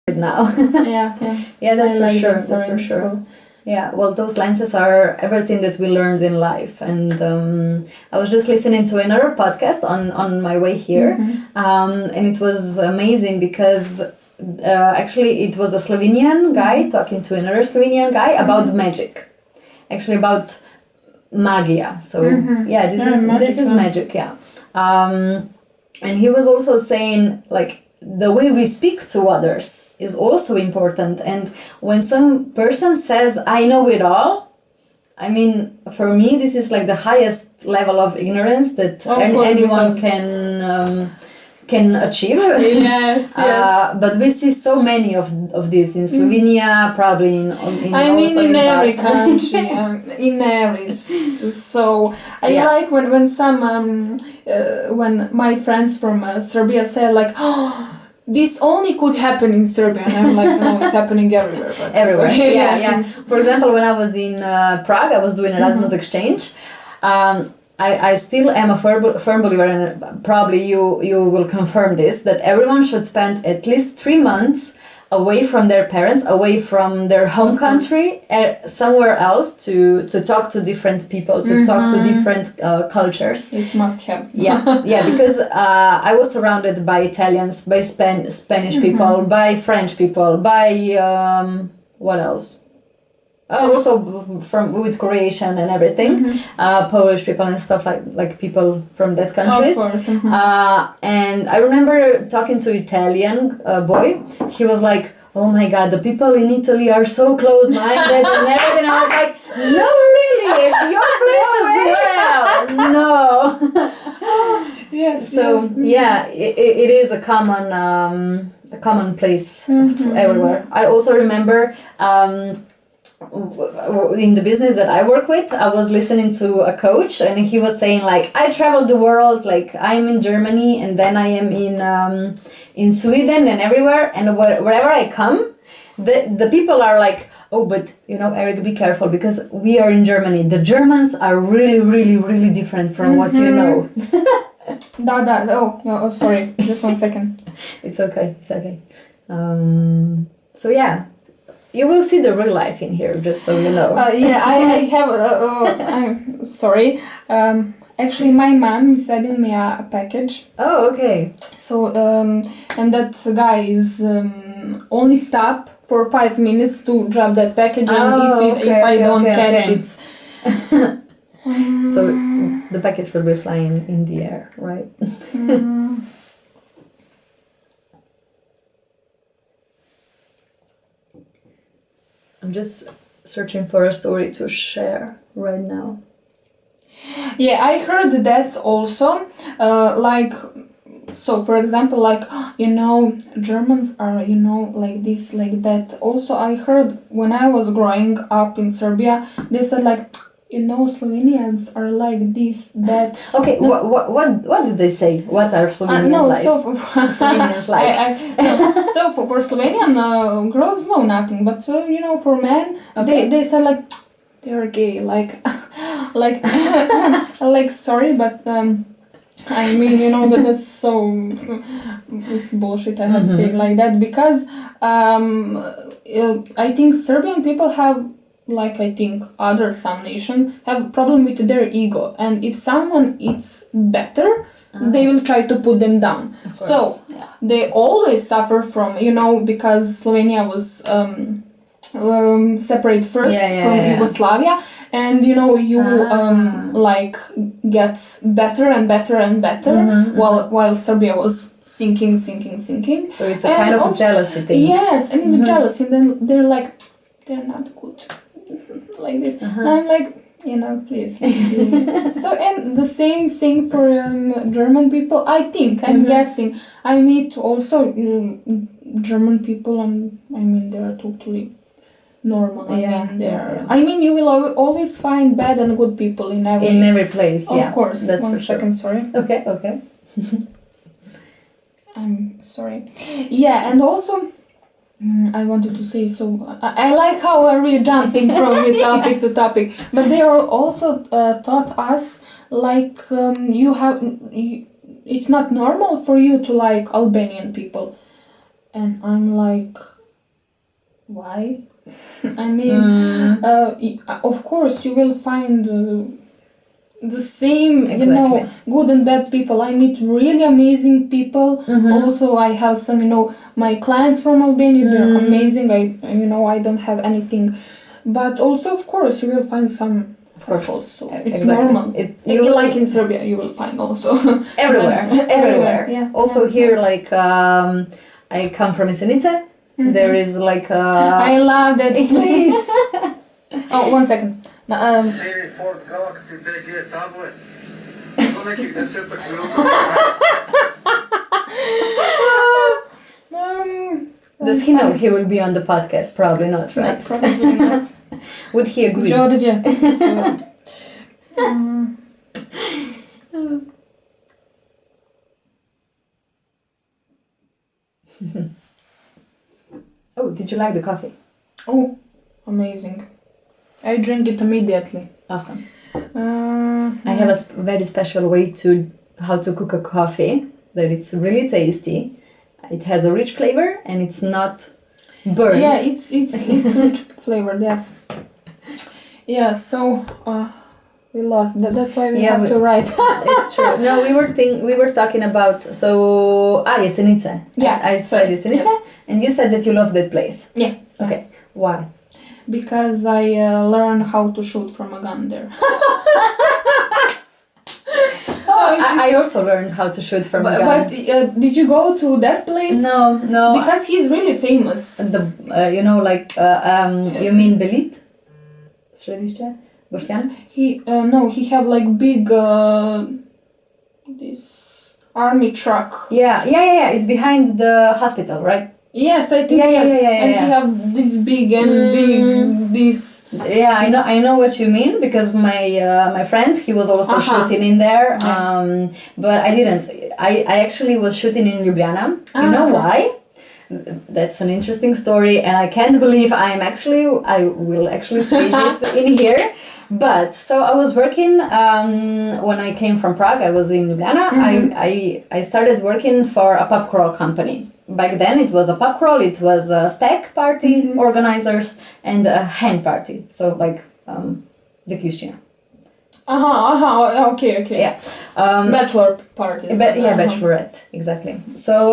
right now. Yeah. Yeah, that's I for like sure. that That's story for in sure. school. Yeah, well, those lenses are everything that we learned in life. And I was just listening to another podcast on my way here, and it was amazing because actually it was a Slovenian guy talking to another Slovenian guy about magic, actually about magia. So yeah, this is magic. Yeah, and he was also saying like the way we speak to others is also important. And when some person says, I know it all, I mean, for me, this is like the highest level of ignorance that anyone can achieve. Yes. But we see so many of this in Slovenia, probably in in every country, in every. So I like when some when my friends from Serbia say like, oh, this only could happen in Serbia, and I'm like, no, it's happening everywhere. But everywhere. Yeah. For example, when I was in Prague, I was doing Erasmus exchange. I still am a firm believer, and probably you will confirm this, that everyone should spend at least 3 months away from their parents, away from their home country, somewhere else to talk to different people, to talk to different cultures. It must have. Yeah, because I was surrounded by Italians, by Spanish people, by French people, by what else? Also with Croatian and everything, Polish people and stuff like people from that countries. Of course. And I remember talking to Italian boy. He was like, "Oh my God, the people in Italy are so close-minded and everything." I was like, "No, really, your place as well." No. Yes. So yeah, it is a common place everywhere. I also remember. In the business that I work with, I was listening to a coach, and he was saying like, I travel the world, like I'm in Germany and then I am in Sweden and everywhere, and wherever I come, the people are like, oh, but Eric, be careful because we are in Germany. The Germans are really, really, really different from what you know. Oh, sorry, just 1 second. It's okay. So yeah. You will see the real life in here, just so you know. I have. I'm sorry. Actually, my mom is sending me a package. Oh, okay. So, and that guy is only stop for 5 minutes to drop that package, and if I don't catch it. So the package will be flying in the air, right? I'm just searching for a story to share right now. Yeah, I heard that also. So for example, Germans are, like this, like that. Also, I heard when I was growing up in Serbia, they said like, Slovenians are like this, that. Okay, what did they say? What are Slovenians like? Slovenians like? So for Slovenian girls, no, nothing. But for men, they said like they are gay, like like sorry, but I mean that's so it's bullshit. I have to say it like that because I think Serbian people have. Like I think some nations have problem with their ego, and if someone is better, they will try to put them down. So they always suffer from because Slovenia was separate first from Yugoslavia, and like gets better and better and better while Serbia was sinking. So it's a kind of jealousy thing. Yes, and it's jealousy, and then they're like they're not good. Like this, and I'm like, please. So, and the same thing for German people. I think I'm guessing. I meet also German people, and I mean they are totally normal. I mean you will always find bad and good people in every place. Of course. That's One for sure. second, sorry. Okay. I'm sorry. Yeah, and also. I wanted to say, so I like how we're jumping from topic to topic, but they are also taught us like it's not normal for you to like Albanian people. and I'm like, why? I mean, of course you will find the same, Exactly. good and bad people. I meet really amazing people. Also, I have some, my clients from Albania. They're amazing. I don't have anything, but also, of course, you will find some. Of course, assholes, so it's exactly. normal. Like in Serbia, you will find also everywhere. Yeah. Also yeah. here, like I come from Isenice. There is like I love that place. Oh, 1 second. Siri Ford Galaxy BG tablet. Za nekih 10 minuta. Does he know he will be on the podcast? Probably not, right? No, probably not. Would he agree? Georgia. Oh, did you like the coffee? Oh, amazing. I drink it immediately. Awesome. I have a very special way to how to cook a coffee that it's really tasty. It has a rich flavor and it's not burnt. Yeah, it's rich flavored, yes. Yeah, so we lost. That's why we have to write. It's true. No, we were talking about Jesenice. Yeah, I said Jesenice, yes. And you said that you love that place. Yeah. Okay. Why? Because I learned how to shoot from a gun there. I also learned how to shoot from a gun. But did you go to that place? No. Because he's really famous. You mean Belit? Središće? Boštjan? He have like big this army truck. Yeah. It's behind the hospital, right? Yes, I think yes. And he have this big and big this. Yeah, I know what you mean because my friend he was also shooting in there. Yeah. But I didn't. I actually was shooting in Ljubljana. You know why? That's an interesting story, and I can't believe I will actually say this in here. But so I was working when I came from Prague. I was in Ljubljana. I started working for a pub crawl company. Back then it was a pub crawl. It was a stag party organizers and a hen party. So like Deklišćina. Okay. Yeah. Bachelor parties. Bachelorette, exactly. So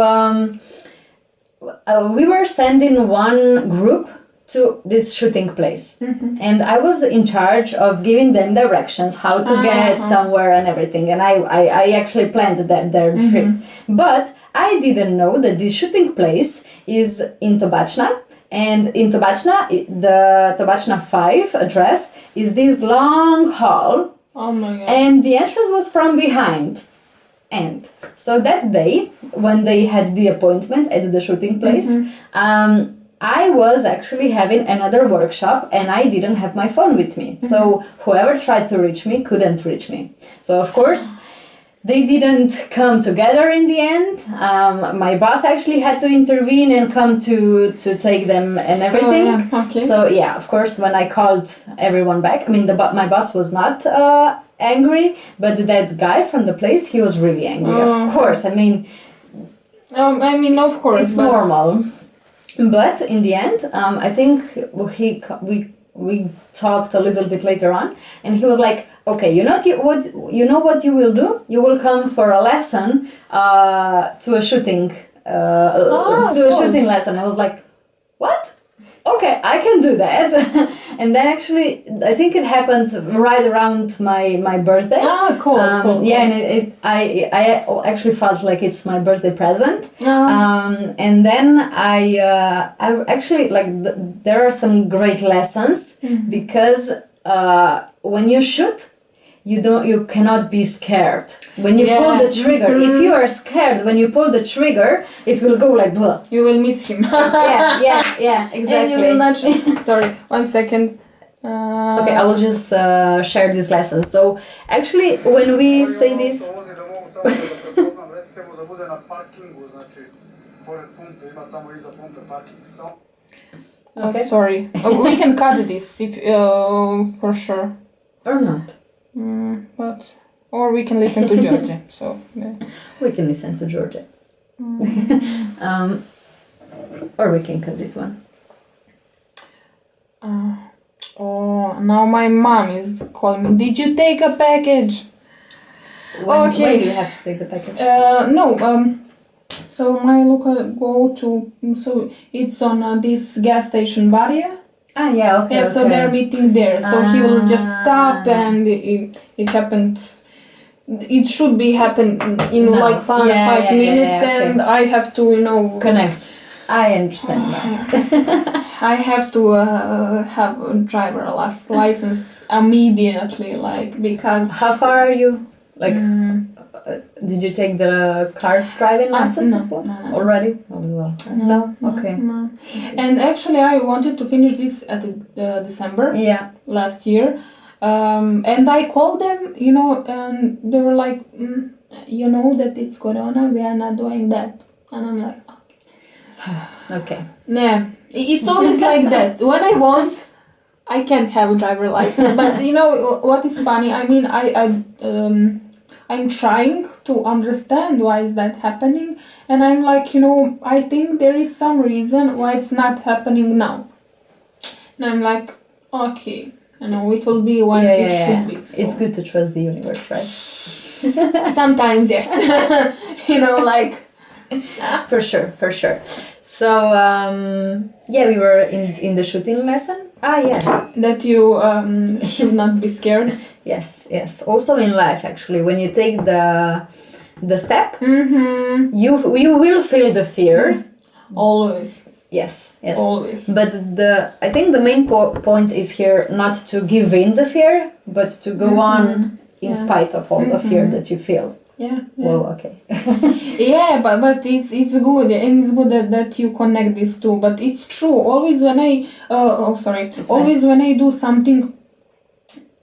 we were sending one group to this shooting place, and I was in charge of giving them directions how to get somewhere and everything, and I actually planned their trip, but I didn't know that this shooting place is in Tobačna, and in Tobačna, the Tobačna 5 address is this long hall. Oh my god. And the entrance was from behind. And so that day, when they had the appointment at the shooting place, I was actually having another workshop and I didn't have my phone with me. So whoever tried to reach me couldn't reach me. So of course, they didn't come together in the end. My boss actually had to intervene and come to take them and everything. So yeah, of course, when I called everyone back, I mean, my boss was not angry, but that guy from the place, he was really angry. Of course, I mean, of course, it's normal. But in the end, I think we talked a little bit later on, and he was like, okay, you know what you will do? You will come for a lesson to a shooting shooting lesson. I was like, what? Okay, I can do that. And then actually, I think it happened right around my birthday. Cool. Yeah, and I actually felt like it's my birthday present. And then I actually there are some great lessons because when you shoot, you cannot be scared. When you pull the trigger, if you are scared, when you pull the trigger, it will go like blah. You will miss him. yeah, exactly. And you will not. Sorry, 1 second. Okay, I will just share these lessons. So actually, when we say this. Okay. Sorry. We can cut this if for sure. Or not. Or we can listen to Georgia. So yeah. We can listen to Georgia. Or we can cut this one. Oh, now my mom is calling me. Did you take a package? When do you have to take the package? No. So my local go to. So it's on this gas station barrier. Ah, yeah, okay. Yeah, so they're meeting there. So he will just stop, Ah. and it happens. It should be happen in No. like 5 Yeah, minutes, okay. and I have to, Connect. I understand now. I have to have a driver license immediately, like, because. How far are you? Like, did you take the car driving license no, as well? no. Already? Oh, well. No? Okay. No. And actually, I wanted to finish this at December Yeah. last year. And I called them, and they were like, you know that it's Corona, we are not doing that. And I'm like, Okay. nah, it's always like that. When I want, I can't have a driver license. But you know what is funny? I mean, I'm trying to understand why is that happening, and I'm like, I think there is some reason why it's not happening now. And I'm like, okay, it will be when it should be. So. It's good to trust the universe, right? Sometimes, yes. Like. For sure. So, we were in the shooting lesson. Ah, yeah. That you should not be scared. Yes. Also in life, actually, when you take the step, you will feel the fear. Always. Yes. Always. But I think the main point is here not to give in the fear, but to go on in spite of all the fear that you feel. Yeah. Whoa, okay. Yeah, but it's good, and it's good that you connect these two. But it's true. Always when I when I do something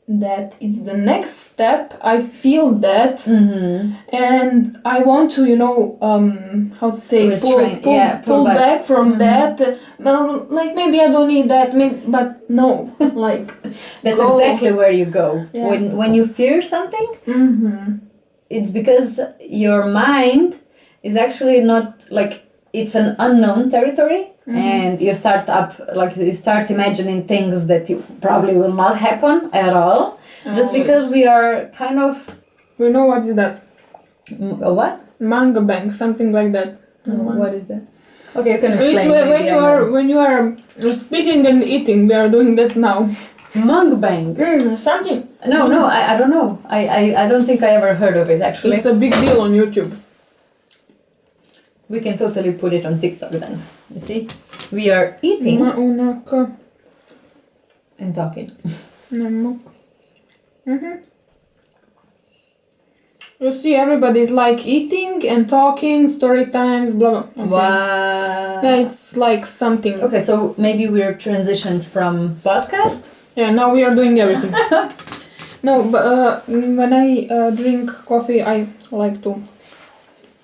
that it's the next step, I feel that, and I want to, how to say, pull back from that. Well, like maybe I don't need that, but no, like that's go. exactly where you go. Yeah. When you fear something. It's because your mind is actually not like it's an unknown territory, and you start imagining things that probably will not happen at all, just because we are kind of. We know what is that? A what? Manga bank, something like that. What is that? Okay, you can explain. It's when you are speaking and eating. We are doing that now. Mukbang. Something. No, I don't know. I don't think I ever heard of it actually. It's a big deal on YouTube. We can totally put it on TikTok then. You see, we are eating and talking. You see, everybody's like eating and talking, story times, blah blah. Okay. Wow. Yeah, it's like something. Okay, so maybe we're transitioned from podcast. Yeah, now we are doing everything. No, but when I drink coffee, I like to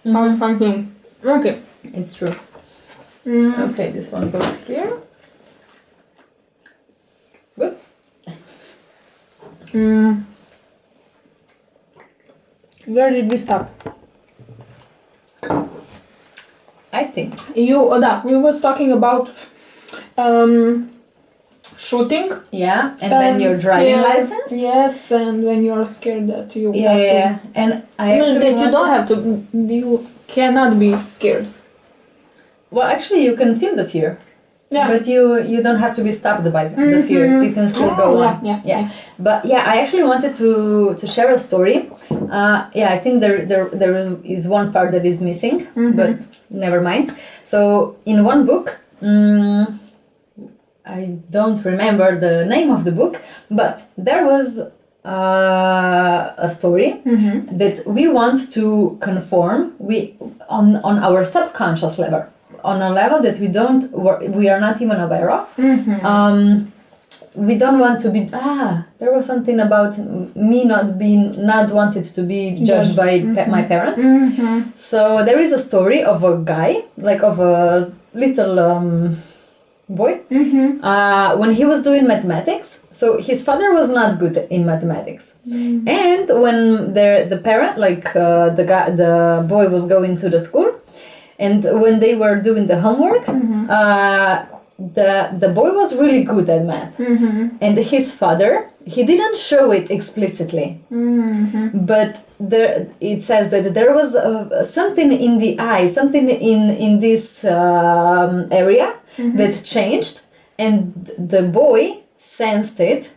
have something. Okay. It's true. Okay, this one goes here. Good. Where did we stop? I think. We was talking about shooting. Yeah, and then your driving license. Yes, and when you're scared that you have Yeah, and I actually that you don't have to. You cannot be scared. Well, actually, you can feel the fear. Yeah. But you don't have to be stopped by the fear. You can still go on. Yeah. But yeah, I actually wanted to share a story. I think there is one part that is missing, but never mind. So in one book, I don't remember the name of the book, but there was a story that we want to conform on our subconscious level. On a level that we are not even aware of. We don't want to be. There was something about me not wanted to be judged by my parents. So there is a story of a guy, like of a little boy, when he was doing mathematics. So his father was not good in mathematics, and when the parent, the boy was going to the school. And when they were doing the homework, the boy was really good at math, and his father, he didn't show it explicitly, but there it says that there was something in the eye, something in this area that changed, and the boy sensed it,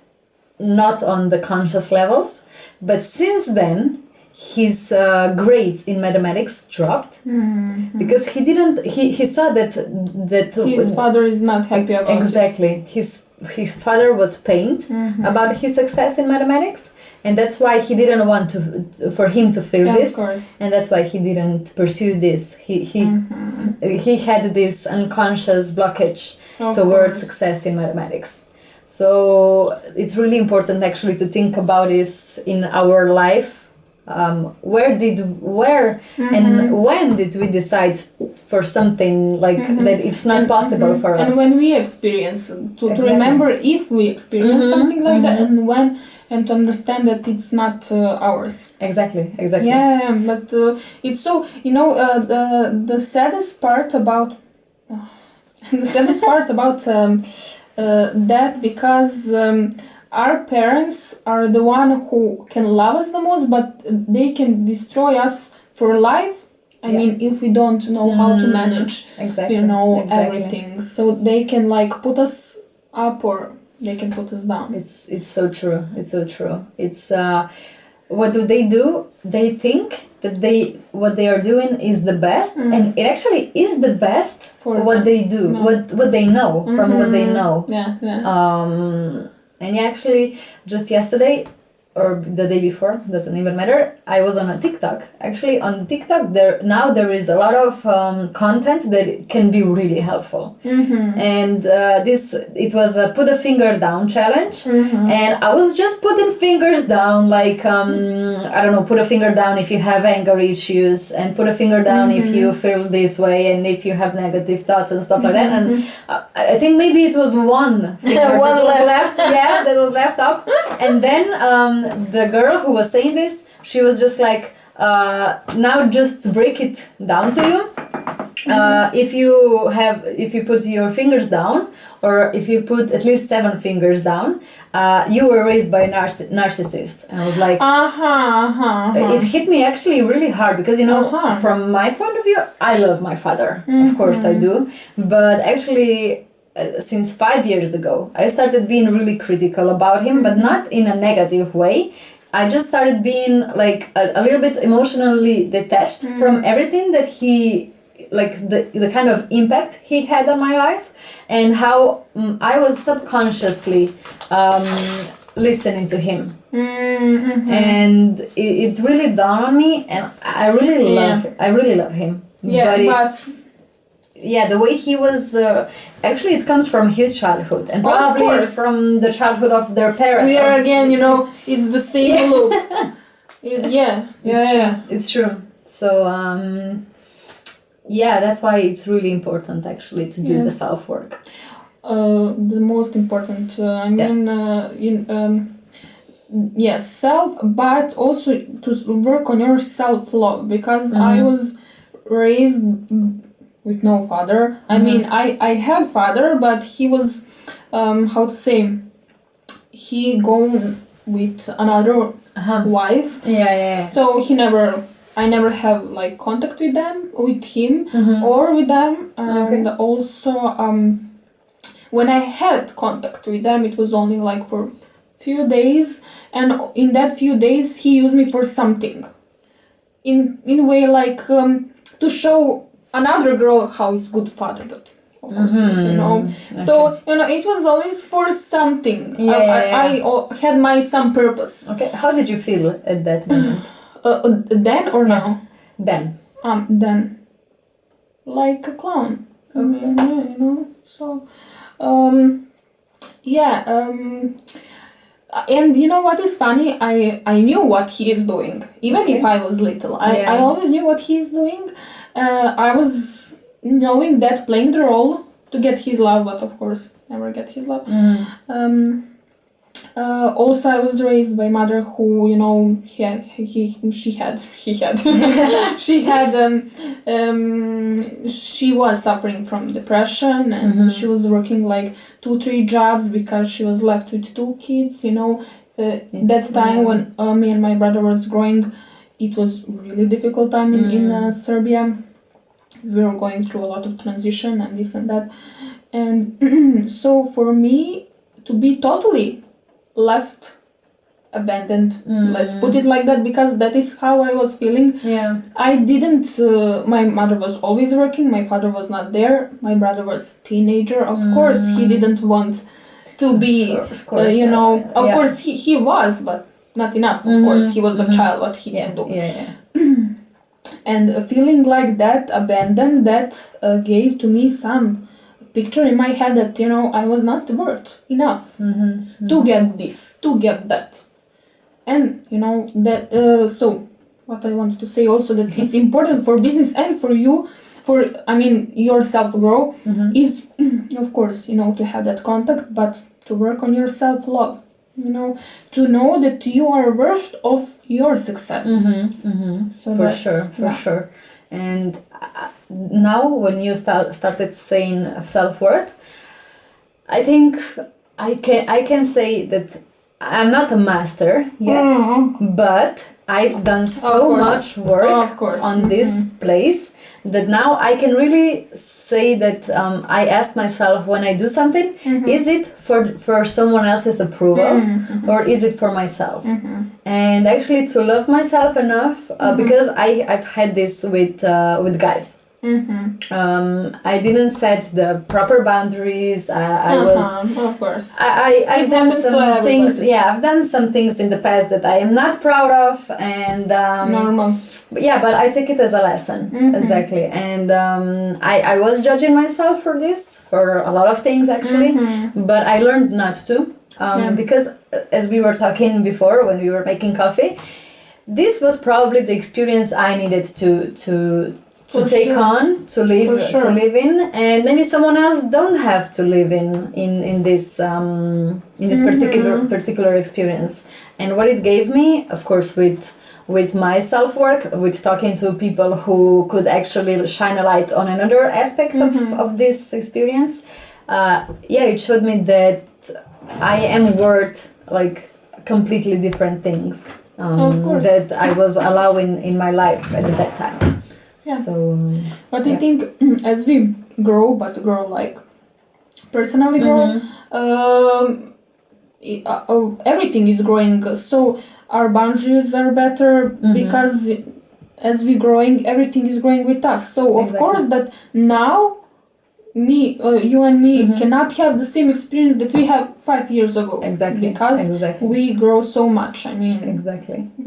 not on the conscious levels, but since then his grades in mathematics dropped because he saw that his father is not happy about exactly it. His father was pained about his success in mathematics, and that's why he didn't want for him to feel this, of course. and that's why he didn't pursue this. He had this unconscious blockage towards success in mathematics. So it's really important actually to think about this in our life. Where and when did we decide for something like that it's not possible for us? And when we experience, to remember if we experience something like that, and when, and to understand that it's not ours. Exactly. Yeah, but it's so, the saddest part about that, because our parents are the one who can love us the most, but they can destroy us for life. I mean, if we don't know how to manage, everything. So they can like put us up or they can put us down. It's so true. It's so true. It's what do? They think that what they are doing is the best, and it actually is the best for what they do, what they know from what they know. And actually, just yesterday or the day before, doesn't even matter, I was on a TikTok. Actually, on TikTok, there is a lot of content that can be really helpful. And it was a put a finger down challenge. And I was just putting fingers down, like, I don't know, put a finger down if you have anger issues, and put a finger down if you feel this way, and if you have negative thoughts and stuff like that. And I think maybe it was one finger that was left. Yeah, that was left up. And then the girl who was saying this, she was just like, now just to break it down to you, if you put your fingers down, or if you put at least 7 fingers down, you were raised by a narcissist. And I was like, it hit me actually really hard, because from my point of view, I love my father, of course I do, but actually since 5 years ago, I started being really critical about him, but not in a negative way. I just started being like a little bit emotionally detached from everything that he, like the kind of impact he had on my life, and how I was subconsciously listening to him. And it really dawned on me, and I really love him. Yeah, the way he was, actually it comes from his childhood, and probably from the childhood of their parents. We are again, it's the same loop. It's true. So, that's why it's really important actually to do the self-work. The most important, self, but also to work on your self-love, because I was raised with no father. I mean, I had father, but he was, he gone with another wife. So I never have like contact with him or with them. And also, when I had contact with them, it was only like for few days. And in that few days, he used me for something. In a way, like, to show another girl how is good father, but of course so it was always for something. I had some purpose. How did you feel at that moment? Then or now? Then like a clown. So and you know what is funny, I knew what he is doing, even if I was little. I always knew what he is doing. I was knowing that, playing the role to get his love, but of course never get his love. Also, I was raised by mother who, you know, she was suffering from depression, and she was working like 2-3 jobs because she was left with 2 kids, you know. That time when me and my brother was growing, it was really difficult time in Serbia. We were going through a lot of transition and this and that. And so for me to be totally left, abandoned, let's put it like that, because that is how I was feeling. I didn't, my mother was always working, my father was not there, my brother was teenager, of course he didn't want to be, you know, of course he was, but not enough, of course he was a child, what he can do. And feeling like that, abandoned, that gave to me some picture in my head that, you know, I was not worth enough to get this, to get that. And, you know, that, so what I wanted to say also, that it's important for business and for you, for, I mean, your self-grow is, of course, you know, to have that contact, but to work on your self-love, you know, to know that you are worth of your success. So for sure. And now when you started saying self-worth, I think I can say that I'm not a master yet, but I've done so much work on this place that now I can really say that I ask myself when I do something, is it for someone else's approval or is it for myself? And actually to love myself enough, because I've had this with guys. I didn't set the proper boundaries. I was, of course. I've done some things. Yeah, I've done some things in the past that I am not proud of, and normal. But I take it as a lesson. Exactly. And I was judging myself for this, for a lot of things actually, but I learned not to, because as we were talking before when we were making coffee, this was probably the experience I needed to take on, to live in, and maybe someone else don't have to live in this particular experience. And what it gave me, of course, with my self-work, with talking to people who could actually shine a light on another aspect of this experience, it showed me that I am worth like completely different things that I was allowing in my life at that time. So, but I think as we grow like personally grow, everything is growing. So our boundaries are better because as we growing, everything is growing with us. So of course that now you and me cannot have the same experience that we have 5 years ago. Because we grow so much. I mean. And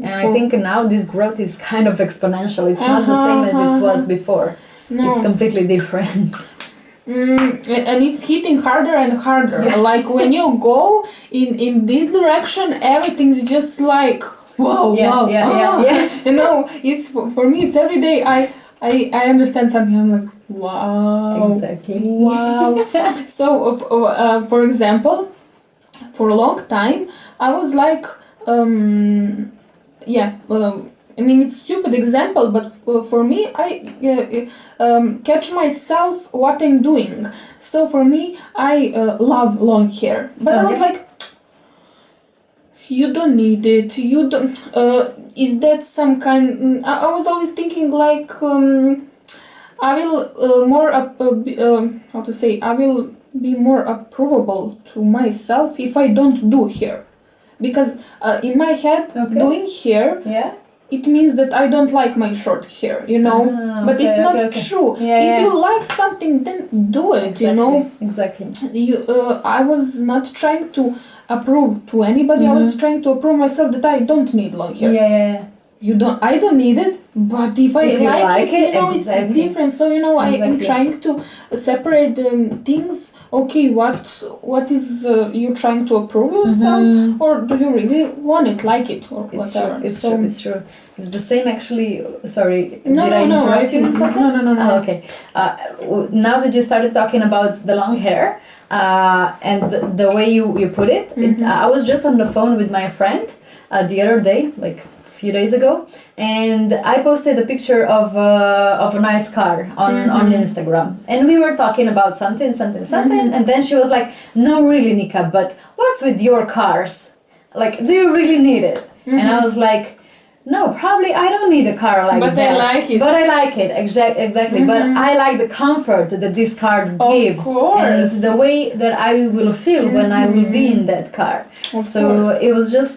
I think now this growth is kind of exponential. It's not the same as it was before. No. It's completely different. And it's hitting harder and harder. Like when you go in this direction, everything is just like wow. You know, it's for me. It's every day. I understand something. I'm like wow. Wow. So for example, for a long time I was like I mean it's stupid example, but for me I catch myself what I'm doing. So for me I love long hair, but I was like, you don't need it, you don't is that some kind I was always thinking like I will I will be more approvable to myself if I don't do hair, because in my head doing hair it means that I don't like my short hair, you know. But it's not true. If you like something, then do it, you know. I was not trying to approve to anybody. I was trying to approve myself that I don't need long hair. I don't need it, but if I If you like it, it's exactly. different. So I am Exactly. trying to separate things. Okay, what is you trying to approve yourself, or do you really want it, like it, or It's whatever? true. It's true. It's true. It's the same actually. Sorry, No, did I no, interrupt you? no. Oh, okay. Now that you started talking about the long hair, and the way you put it, I was just on the phone with my friend the other day, like a few days ago, and I posted a picture of a nice car on Instagram, and we were talking about something, and then she was like, "No, really, Nika, but what's with your cars? Like, do you really need it?" And I was like, "No, probably I don't need a car like But that. I like it. But I like it, exactly. But I like the comfort that this car gives, course. and the way that I will feel when I will be in that car." Of So course. it was just,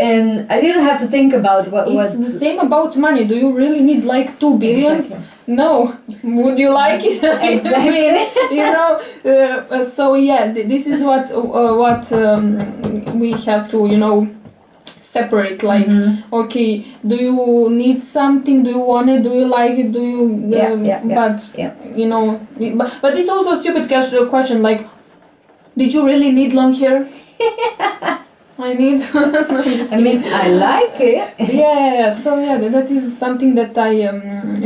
and I didn't have to think about what. It's the same about money. Do you really need like 2 billions? Exactly. No. Would you like it? Exactly. So yeah, this is what we have to separate. Like, okay, do you need something? Do you want it? Do you like it? Do you? But but it's also a stupid question. Like, did you really need long hair? I need. I mean, I like it. Yeah. So yeah, that is something that I am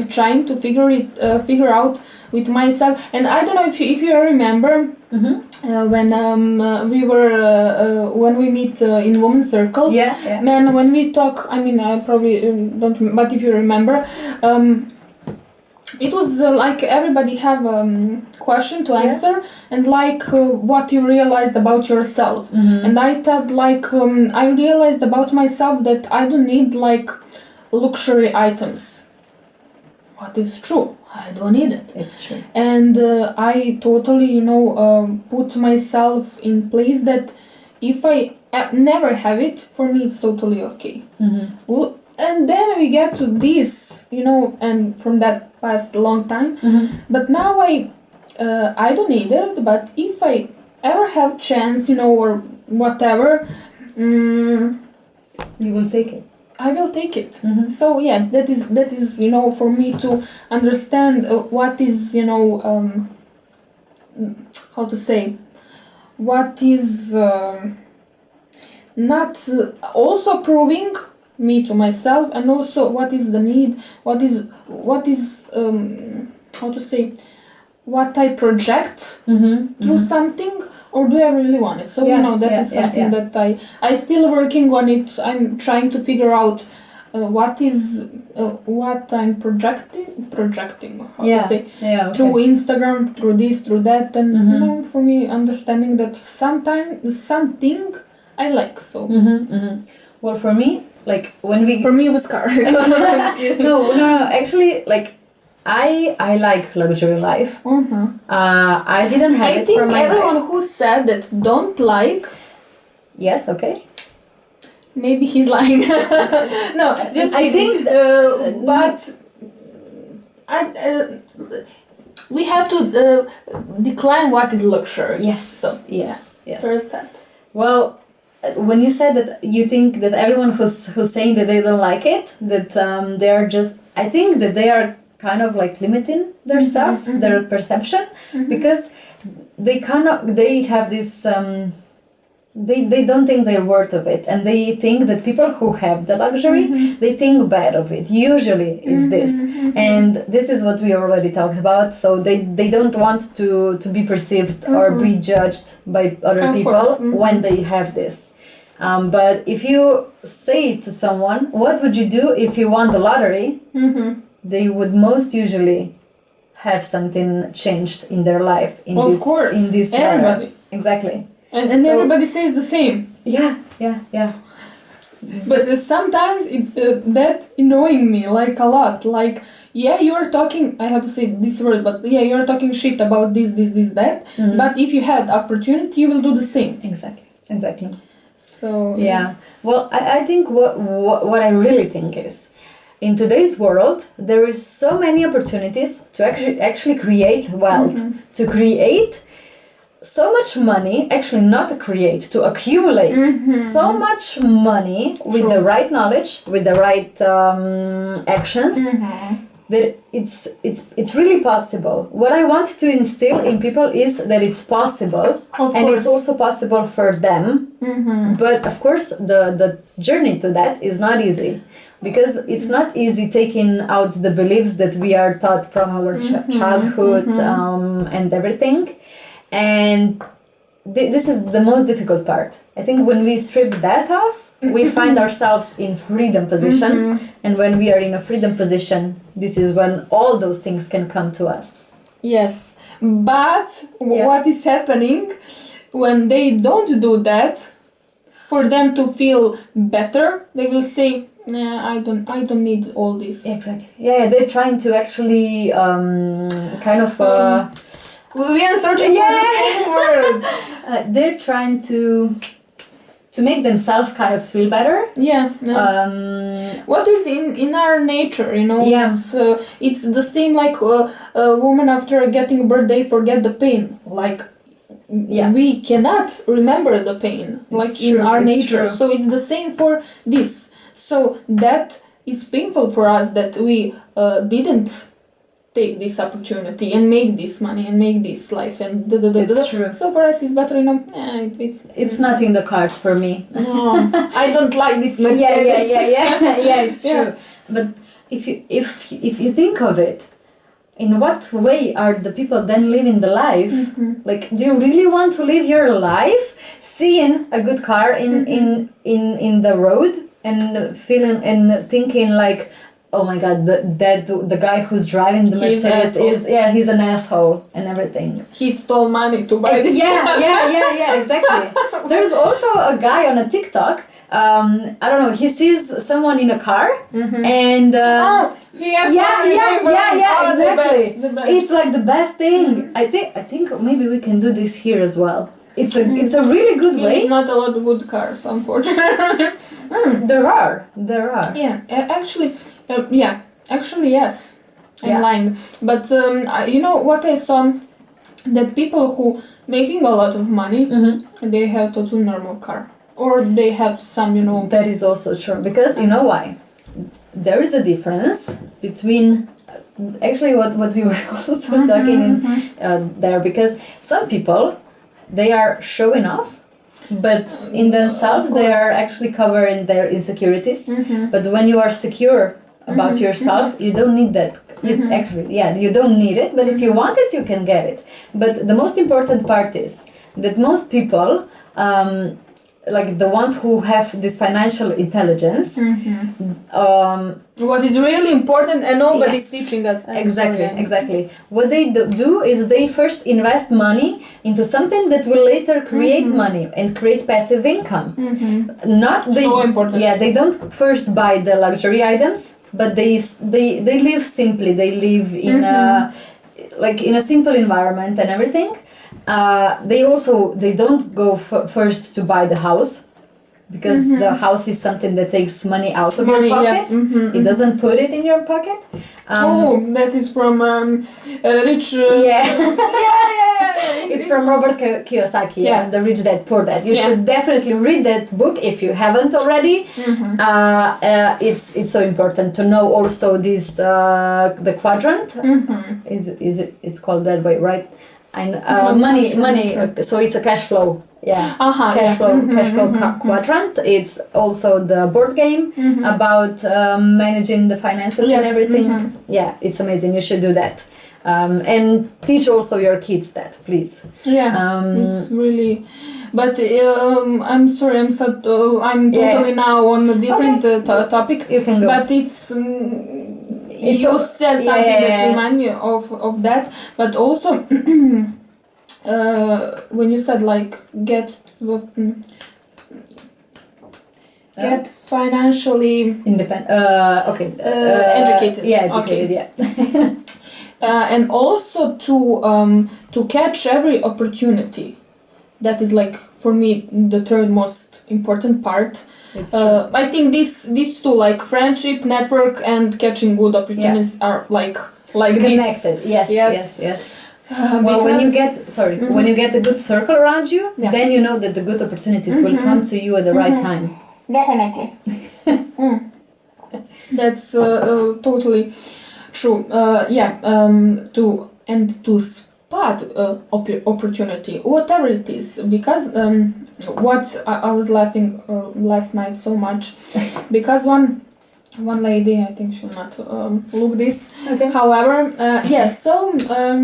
trying to figure out with myself. And I don't know if you remember when when we meet in Women's Circle. Yeah. Man, when we talk, I mean, I probably don't, but if you remember, it was like everybody have question to answer, and like what you realized about yourself. And I thought like I realized about myself that I don't need like luxury items. What is true? I don't need it. It's true. And I totally put myself in place that if I never have it, for me it's totally okay. And then we get to this, and from that past long time. But now I don't need it. But if I ever have chance, or whatever, You will take it. I will take it. So yeah, that is for me to understand what is how to say, what is not also proving me to myself, and also what is the need, what is how to say, what I project through something, or do I really want it? So that is something that I still working on it. I'm trying to figure out what I'm projecting how to say, through Instagram, through this, through that, and for me understanding that something I like. So Well, for me, like when we for me it was car. no, actually, like I like luxury life. I didn't have I it think for my everyone life. who said that don't like, Yes, okay. maybe he's lying. No, just I kidding. think- But we have to decline what is luxury. Yes. So Yes. first that. Well, when you said that you think that everyone who's saying that they don't like it, that they are just, I think that they are kind of like limiting themselves, their perception, because they have this they don't think they're worth of it, and they think that people who have the luxury, they think bad of it. Usually it's this, and this is what we already talked about. So they don't want to be perceived or be judged by other Of people course. when they have this. But if you say to someone, what would you do if you won the lottery? They would most usually have something changed in their life in Of this course. in this matter. Everybody. Exactly. And So- everybody says the same. Yeah. But sometimes that annoying me like a lot. Like, yeah, you are talking, I have to say this word, but yeah, you are talking shit about this, that. But if you had opportunity, you will do the same. Exactly. So Yeah. Well, I think what I really think is, in today's world, there is so many opportunities to actually create wealth, to create so much money, actually not to create, to accumulate so much money with the right knowledge, with the right actions, that it's really possible. What I want to instill in people is that it's possible, and it's also possible for them. But of course, the journey to that is not easy, because it's not easy taking out the beliefs that we are taught from our childhood and everything. And this is the most difficult part. I think when we strip that off, we find ourselves in freedom position. And when we are in a freedom position, this is when all those things can come to us. Yes, but what is happening when they don't do that? For them to feel better, they will say, "Nah, I don't need all this." Exactly. Yeah, they're trying to actually kind of. We are searching for the same word. They're trying to make themselves kind of feel better. Yeah. What is in our nature, you know? Yeah. It's the same like a woman after getting a birthday forget the pain. Like, we cannot remember the pain, like in our nature. So it's the same for this. So that is painful for us that we didn't take this opportunity and make this money and make this life and It's true. So for us it's better, you know. It's not in the cards for me. No, I don't like this Yeah, Mercedes. yeah, it's true. But if you think of it, in what way are the people then living the life? Like, do you really want to live your life seeing a good car in the road and feeling and thinking like, oh my god, the guy who's driving the Mercedes he's an asshole and everything. He stole money to buy this. Yeah, exactly. There's also a guy on a TikTok. I don't know. He sees someone in a car and. Exactly. The best. It's like the best thing. I think maybe we can do this here as well. It's a really good way. There's not a lot of good cars, unfortunately. There are. Yeah, actually yes. I'm lying. But you know what I saw? That people who making a lot of money, they have total normal car. Or they have some, you know... That is also true. Because, you know why? There is a difference between... Actually, what we were also talking in there. Because some people, they are showing off. But in themselves, they are actually covering their insecurities. But when you are secure about yourself, you don't need that. You don't need it. But if you want it, you can get it. But the most important part is that most people, like the ones who have this financial intelligence, what is really important and nobody's teaching us. Exactly. What they do is they first invest money into something that will later create money and create passive income. So important. Yeah, they don't first buy the luxury items, but they live simply. They live in in a simple environment and everything. They don't go first to buy the house. Because the house is something that takes money out of your pocket. Yes. It doesn't put it in your pocket. That is from Rich... It's from Robert Kiyosaki, The Rich Dad, Poor Dad. You should definitely read that book if you haven't already. It's so important to know also this, the quadrant. It's called that way, right? Money. So it's a cash flow. Cash flow quadrant. It's also the board game about managing the finances and everything. Yeah, it's amazing. You should do that. And teach also your kids that, please. It's really... But I'm sorry, I'm totally now on a different topic. You can go. But it's you said something that reminds me of that. But also... when you said like get financially independent, educated. Educated. And also to catch every opportunity. That is like for me the third most important part. I think these two, like friendship, network, and catching good opportunities are like connected. This. Yes. Well, when because- you get when you get a good circle around you, Yeah. then you know that the good opportunities will come to you at the right time. Definitely. That's totally true. To spot opportunity, whatever it is, because what I was laughing last night so much, because one lady, I think she'll not look this. Okay. However,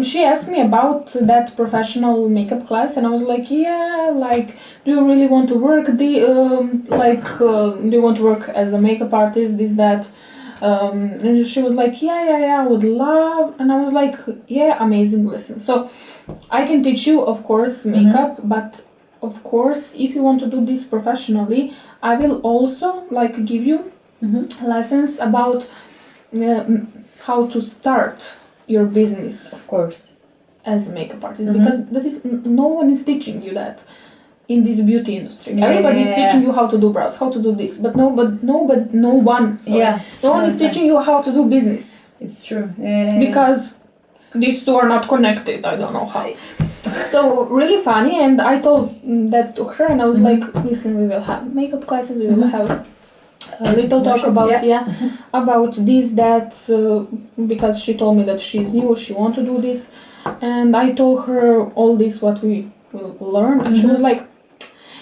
she asked me about that professional makeup class, and I was like, yeah, like, do you really want to work do you want to work as a makeup artist, this, that? And she was like, yeah, I would love, and I was like, yeah, amazing, listen. So I can teach you, of course, makeup, but of course, if you want to do this professionally, I will also like give you lessons about how to start your business, Of course. as a makeup artist, because that is no one is teaching you that in this beauty industry. Everybody is teaching you how to do brows, how to do this, but no one is teaching you how to do business, It's true. because these two are not connected. I don't know how. So really funny, and I told that to her, and I was like, listen, we will have makeup classes, we will have a little talk about about this, that, because she told me that she's new, she want to do this, and I told her all this what we will learn, and she was like,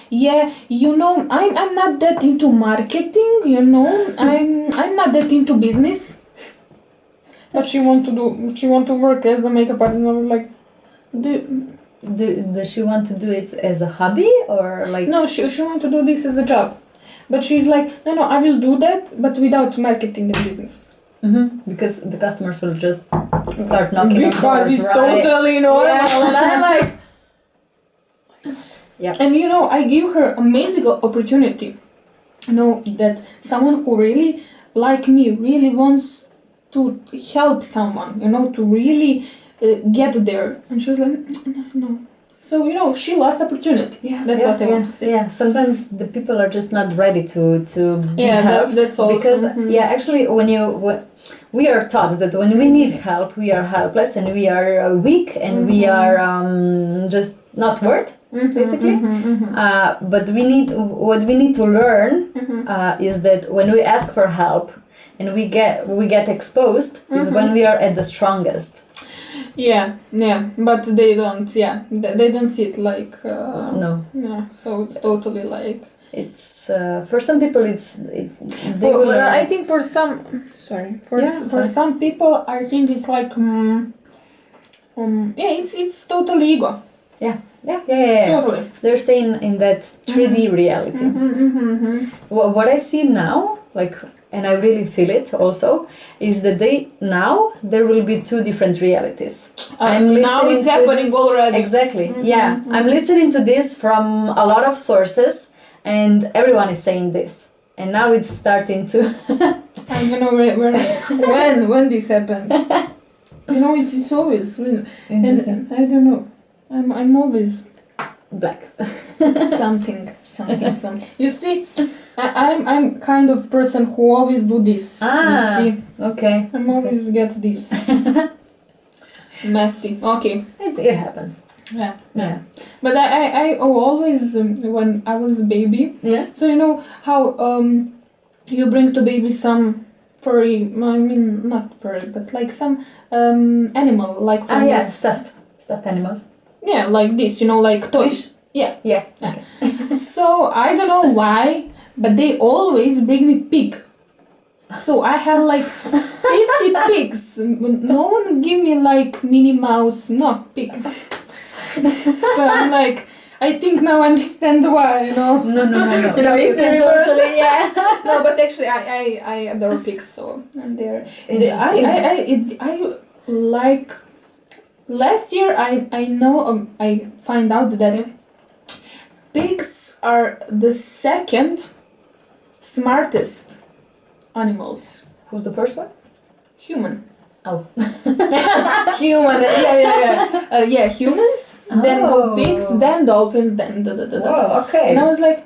yeah, I'm not that into marketing, I'm not that into business, but she want to work as a makeup artist. And I was like, does she want to do it as a hobby or like? No, she want to do this as a job, but she's like, no, I will do that, but without marketing and business. Because the customers will just start knocking on doors, Because it's totally normal, and I'm like, yeah. And I give her amazing opportunity. That someone who really like me really wants to help someone, to really get there. And she was like, no. So she lost opportunity. That's what I want to say. Yeah, sometimes the people are just not ready to be helped. That's also because actually we are taught that when we need help we are helpless and we are weak and we are just not worth basically. But what we need to learn is that when we ask for help and we get exposed is when we are at the strongest. Yeah, but they don't. They don't see it like. No. Yeah, so it's totally like. It's for some people I think for some. Sorry. For some people, I think it's like. It's totally ego. Yeah. Totally. They're staying in that 3D reality. What I see now, like, and I really feel it also, is that there will be two different realities. Now it's happening already. Exactly. I'm listening to this from a lot of sources, and everyone is saying this. And now it's starting to. I don't know when this happened. It's always. Interesting. And I don't know. I'm always black. something. You see, I'm kind of person who always do this. You see, okay. I'm always get this messy. Okay, it happens. Yeah. But I always when I was a baby. Yeah. So how you bring to baby some furry. I mean not furry, but like some animal like. Stuffed animals. Yeah, like this, like toys. Yeah. Okay. So I don't know why, but they always bring me pig. So I have like 50 pigs. No one give me like Minnie Mouse, no pig. So I'm like, I think now I understand why, No. It's totally, yeah. No, but actually I adore pigs, so and they're. I like. Last year I know I find out that pigs are the second smartest animals. Who's the first one? Human. Oh. Human. Yeah. Humans. Then go pigs. Then dolphins. Then Whoa, okay. And I was like,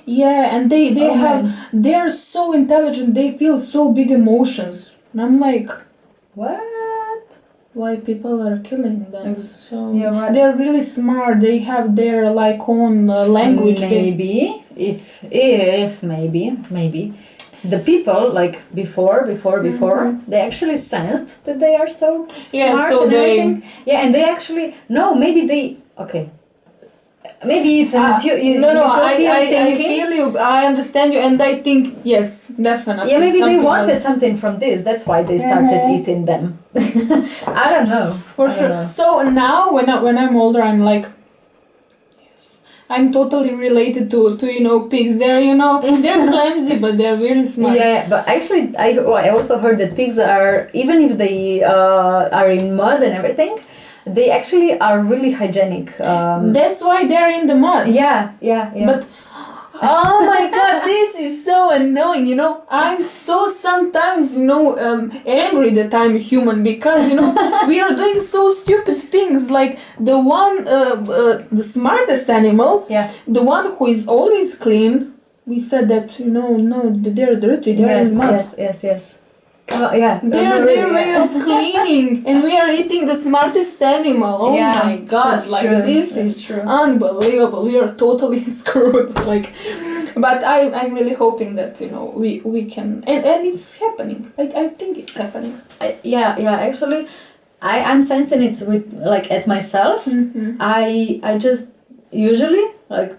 yeah, and they are so intelligent. They feel so big emotions. And I'm like, what? why people are killing them. So You're right. they're really smart. They have their like own language. Maybe if maybe the people like before they actually sensed that they are so Yeah, smart so and they- everything. Yeah, and they actually no, maybe they okay. Maybe it's a No, I thinking. feel you. I understand you, and I think yes, definitely. Yeah, maybe they something wanted was- something from this. That's why they started eating them. I don't know. For I don't sure. know. So now, when I'm older, I'm like, yes, I'm totally related to pigs. They're they're clumsy, but they're really smart. Yeah, but actually, I also heard that pigs are, even if they are in mud and everything, they actually are really hygienic. That's why they're in the mud. Yeah. But oh my god, this is so annoying. I'm so sometimes angry that I'm human because we are doing so stupid things. Like the one, the smartest animal, Yeah. the one who is always clean. We said that no, they're dirty. They're in mud. Yes. Oh yeah. Their way of cleaning, and we are eating the smartest animal. Oh Yeah, my god! that's Like true, this that's is true. unbelievable. We are totally screwed. Like, but I'm really hoping that we can, and it's happening. I think it's happening. Yeah. Actually, I'm sensing it with like at myself. Mm-hmm. I just usually like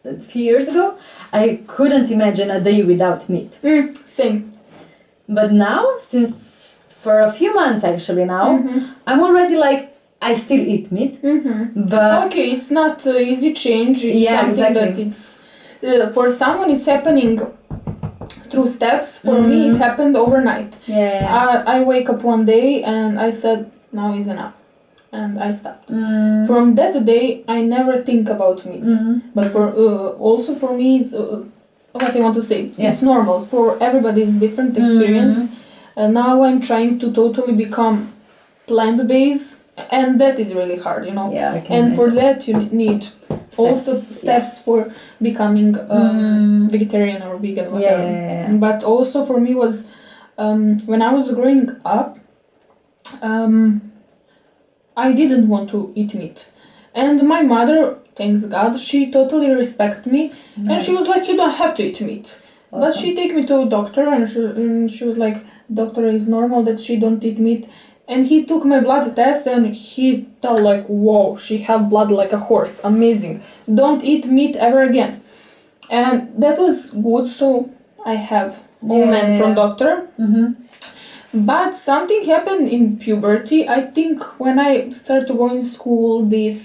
a few years ago I couldn't imagine a day without meat. Same. But now, since for a few months actually now, I'm already like, I still eat meat, but Okay, it's not easy change. It's Yeah, something exactly. that it's for someone it's happening through steps. For me, it happened overnight. yeah. I wake up one day and I said, now is enough. And I stopped. Mm, From that day, I never think about meat. But for also for me, it's, what I want to say, Yeah. it's normal. For everybody, it's different experience. Now I'm trying to totally become plant-based, and that is really hard, Yeah, I can And for imagine. that, you need also steps for becoming vegetarian or vegan, whatever. Yeah. But also for me was when I was growing up, I didn't want to eat meat, and my mother, thanks God, she totally respected me, and she was like, "You don't have to eat meat." But Awesome. she take me to a doctor, and she was like, "Doctor, it's normal that she don't eat meat." And he took my blood test, and he told like, "Whoa, she have blood like a horse, amazing. Don't eat meat ever again." And that was good. So I have omen from doctor. But something happened in puberty. I think when I started to go in school, this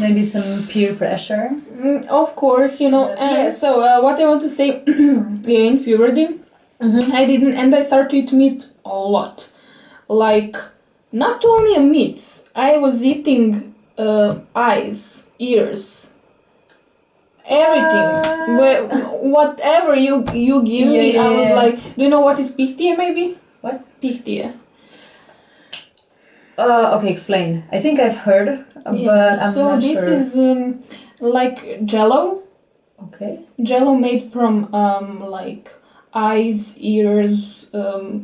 Maybe some peer pressure. of course, And so what I want to say, in puberty, I didn't, and I started to eat meat a lot. Like, not only meats, I was eating eyes, ears, everything. Whatever you give me, I was like, do you know what is pichtie maybe? What? Pichtie. Okay, explain. I think I've heard, but I'm so not this sure. is like jello. Okay. Jello made from like eyes, ears,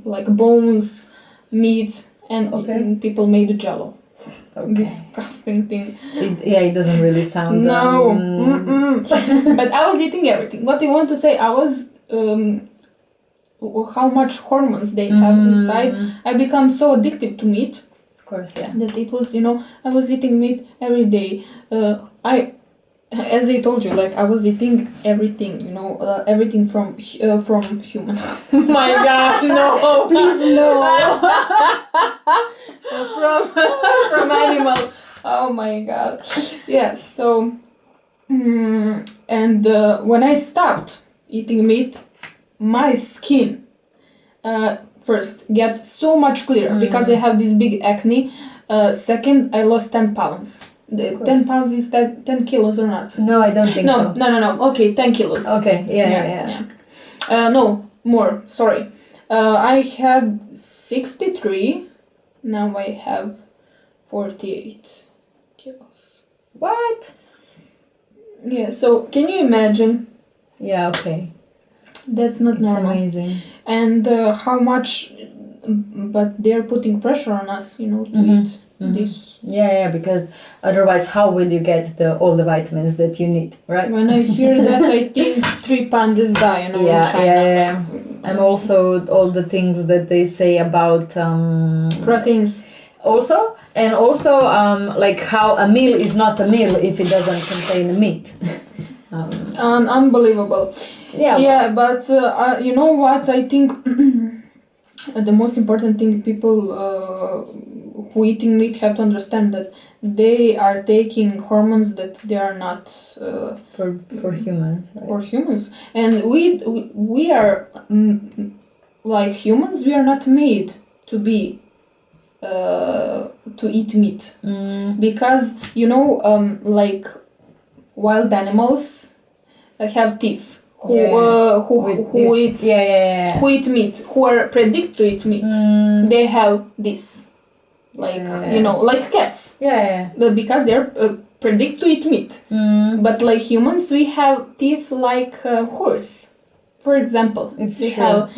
like bones, meat, and people made jello. Okay. Disgusting thing. It doesn't really sound. No. But I was eating everything. What I want to say, I was how much hormones they have inside. I become so addicted to meat. Of course, yeah. That it was, I was eating meat every day. As I told you, like I was eating everything, everything from human. My God, no, please no. from animal. Oh my God. Yes. So, and when I stopped eating meat, my skin first get so much clearer because I have this big acne. Second, I lost 10 pounds. 10 pounds is 10 kilos or not? No, I don't think so. No. Okay, 10 kilos. Okay, yeah. No, more, sorry. I had 63, now I have 48 kilos. What? Yeah, so can you imagine? Yeah, okay. That's not It's normal. amazing. And how much but they're putting pressure on us, you know, to eat this. Yeah, because otherwise how will you get all the vitamins that you need, right? When I hear that, I think 3 pandas die, you know, in China. Yeah. And also all the things that they say about Proteins. Also, like how a meal is not a meal if it doesn't contain meat. Unbelievable. Yeah. But you know what? I think the most important thing people who eating meat have to understand that they are taking hormones that they are not for humans. Right? for humans, and we are like humans. We are not made to be to eat meat because you know like wild animals have teeth. Who eat meat, who are predict to eat meat, they have this, like you know, like cats. But because they're predict to eat meat. But like humans, we have teeth like horse, for example. It's true.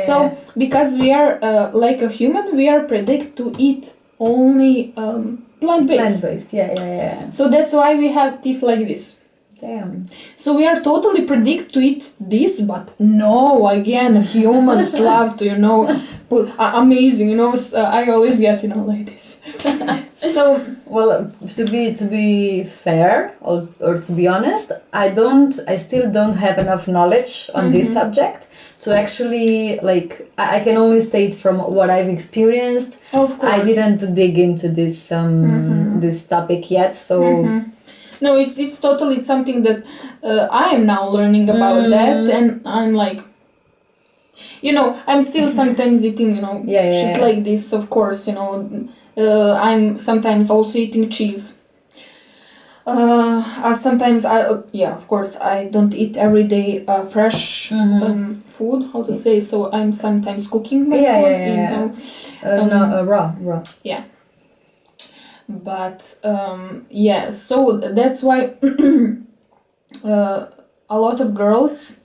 So because we are like a human, we are predict to eat only plant-based. So that's why we have teeth like this. Damn. So we are totally predict to eat this, but no, again, humans love to, you know, put amazing, you know. I always get, you know, like this. So well, to be fair or to be honest, I still don't have enough knowledge on this subject to actually like. I can only state from what I've experienced. Of course, I didn't dig into this this topic yet, so. No, it's totally something that I am now learning about that, and I'm like, you know, I'm still sometimes eating, you know, shit like this. Of course, you know, I'm sometimes also eating cheese. Sometimes of course, I don't eat every day fresh food. How to say? So I'm sometimes cooking my food. You know, raw. Yeah. But so that's why a lot of girls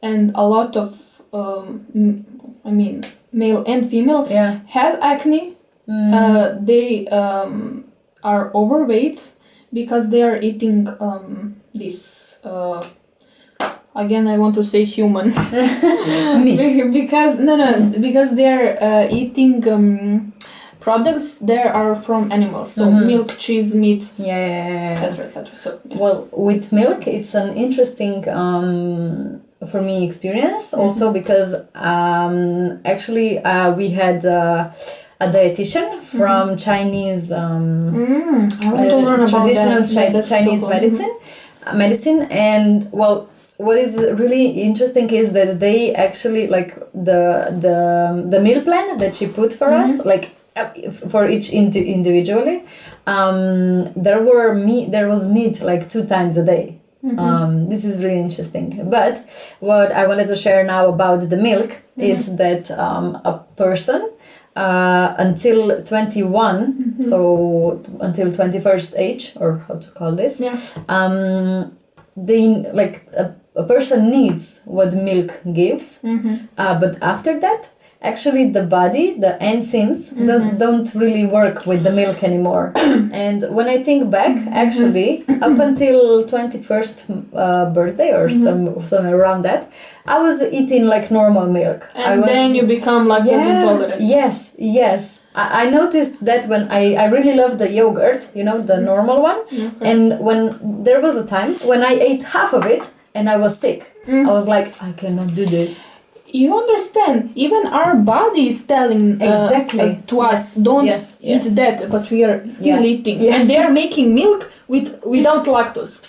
and a lot of I mean male and female have acne. They are overweight because they are eating this again I want to say human because they're eating products there are from animals, so milk, cheese, meat, etc. So well, with milk, it's an interesting for me experience also because actually we had a dietitian from Chinese I want to learn about traditional that. Chinese medicine, and well, what is really interesting is that they actually like the meal plan that she put for us, like. For each individually, there was meat like 2 times a day. This is really interesting. But what I wanted to share now about the milk is that a person until 21, so until 21st age, or how to call this, they like a person needs what milk gives, but after that. Actually, the body, the enzymes, don't really work with the milk anymore. And when I think back, actually, up until 21st birthday or somewhere around that, I was eating like normal milk. And then you become lactose intolerant. Yes. I noticed that when I really love the yogurt, you know, the normal one. And when there was a time when I ate half of it and I was sick. I was like, I cannot do this. You understand, even our body is telling to us, don't eat that, but we are still eating. And they are making milk without lactose.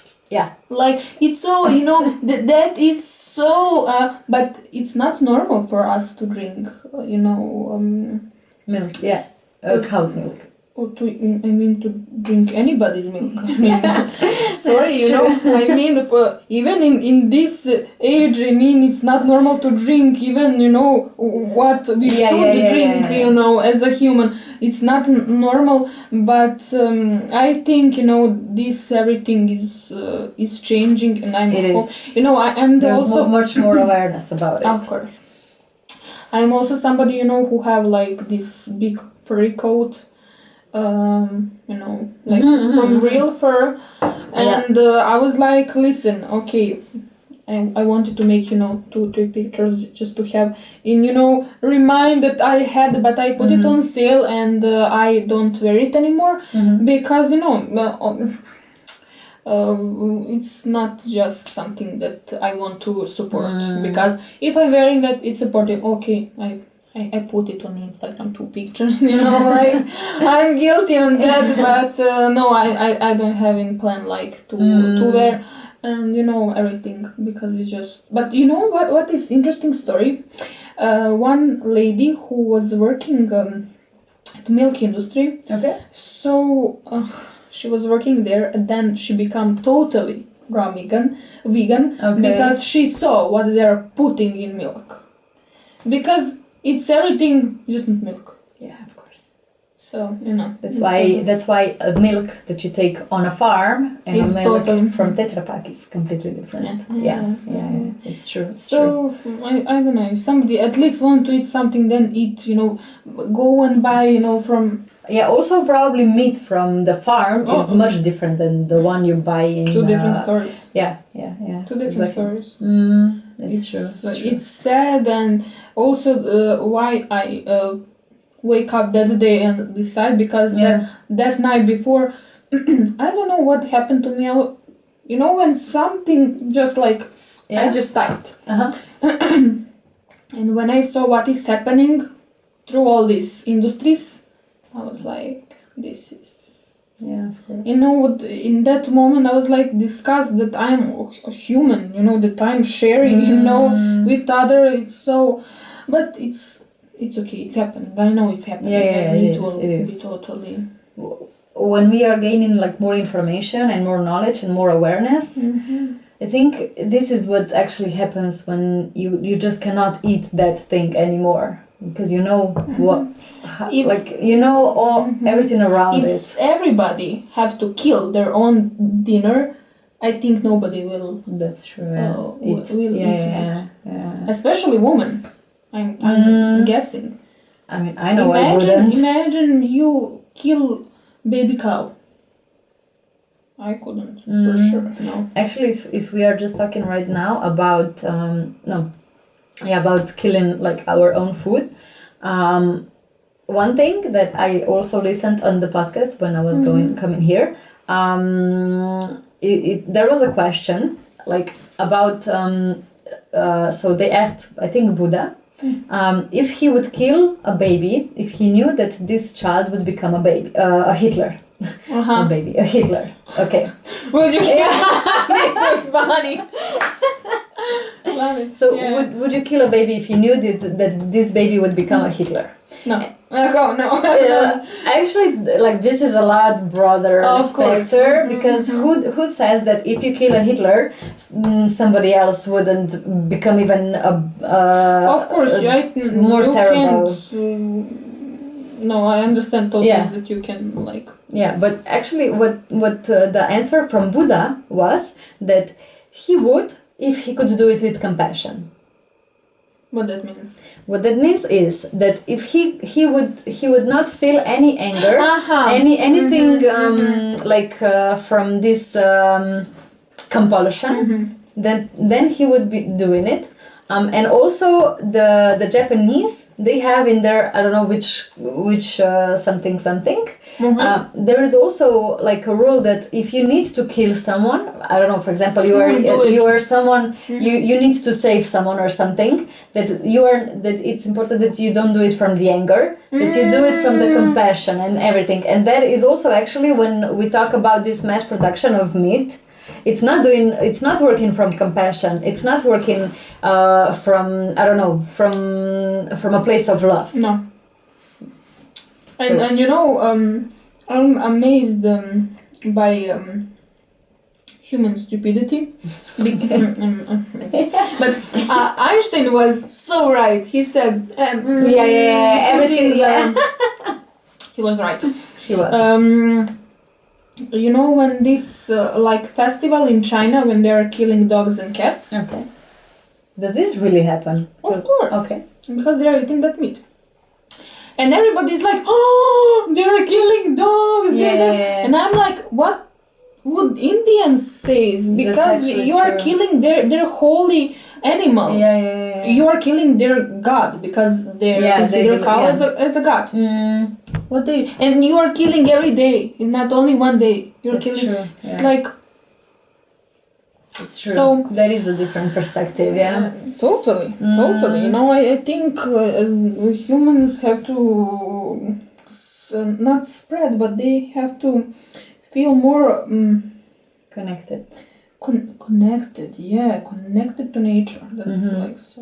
Like, it's so, you know, that is so, but it's not normal for us to drink, you know, milk, cow's milk. Or to drink anybody's milk. I mean, sorry, you know, I mean, even in this age, I mean, it's not normal to drink even, you know, what we should drink, you know, as a human. It's not normal, but I think, you know, this everything is changing, and I'm, it is. you know, I'm There's also much more awareness about it. Of course. I'm also somebody, who have like this big furry coat, like from real fur. And I was like, listen, okay, I wanted to make, 2-3 pictures just to have remind that I had, but I put it on sale and I don't wear it anymore because, it's not just something that I want to support because if I'm wearing that, it's supporting. Okay, I put it on Instagram 2 pictures, like I'm guilty on that, but no, I don't have in plan like to wear and everything because it's just. But what is interesting story? One lady who was working at milk industry. Okay. So. She was working there and then she became totally raw vegan because she saw what they are putting in milk. Because it's everything, just not milk. Yeah, of course. So, That's why milk that you take on a farm and a milk from Tetra Pak is completely different. Yeah. It's true. So, I don't know, if somebody at least want to eat something, then eat, go and buy, from... Yeah, also probably meat from the farm is much different than the one you buy in... 2 different stories. Yeah. 2 different stories. It's true. It's sad, and also why I wake up that day and decide, because that night before, I don't know what happened to me. When something just like, I just typed. And when I saw what is happening through all these industries, I was like, this is... Yeah, of course. In that moment I was like disgusted that I'm a human, that I'm sharing, with other. It's so... But it's okay, it's happening. I know it's happening. It is. Be totally... When we are gaining like more information and more knowledge and more awareness, I think this is what actually happens when you just cannot eat that thing anymore. Because what, everything around it. If everybody have to kill their own dinner, I think nobody will. That's true. Will eat it. Especially women. I'm guessing. I mean, I know I wouldn't. Imagine you kill baby cow. I couldn't for sure. No. Actually, if we are just talking right now about about killing like our own food. One thing that I also listened on the podcast when I was coming here, there was a question like about so they asked, I think, Buddha, if he would kill a baby if he knew that this child would become a baby, a Hitler. A baby, a Hitler. Okay. Would you kill? This was funny. So would you kill a baby if you knew that this baby would become a Hitler? No. No. Actually, like this is a lot broader spectrum because who says that if you kill a Hitler, somebody else wouldn't become even of course, more terrible. No, I understand totally that you can like. Yeah, but actually, what the answer from Buddha was that he would, if he could do it with compassion. What that means? What that means is that if he would not feel any anger, anything like from this compulsion, then he would be doing it. And also the Japanese, they have in their, I don't know which something. There is also like a rule that if you need to kill someone, I don't know, for example, you are someone, you need to save someone or something, that it's important that you don't do it from the anger, that you do it from the compassion and everything. And that is also actually when we talk about this mass production of meat, it's not working from compassion. It's not working from, I don't know, from a place of love. No. And I'm amazed by human stupidity. But Einstein was so right. He said, everything. He was right. He was. When this like festival in China when they are killing dogs and cats. Okay. Does this really happen? Of course. Okay. Because they are eating that meat. And everybody's like, oh, they're killing dogs. Yeah. And I'm like, what would Indians say? Because you are true. killing their holy animal. Yeah. You are killing their god because they're considered cow as a god. What they and you are killing every day, not only one day. You're That's killing. true. It's like. It's true. So that is a different perspective. Yeah. Totally. You know, I think humans have to not spread, but they have to feel more Connected. Connected. Yeah, connected to nature. That's like so.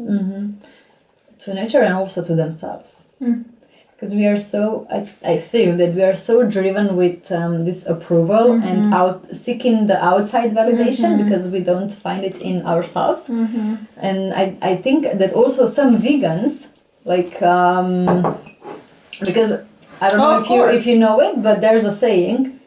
To nature and also to themselves. Mm. Because we are so, I feel that we are so driven with this approval and seeking the outside validation because we don't find it in ourselves. And I think that also some vegans, like, because I don't know if you know it, but there's a saying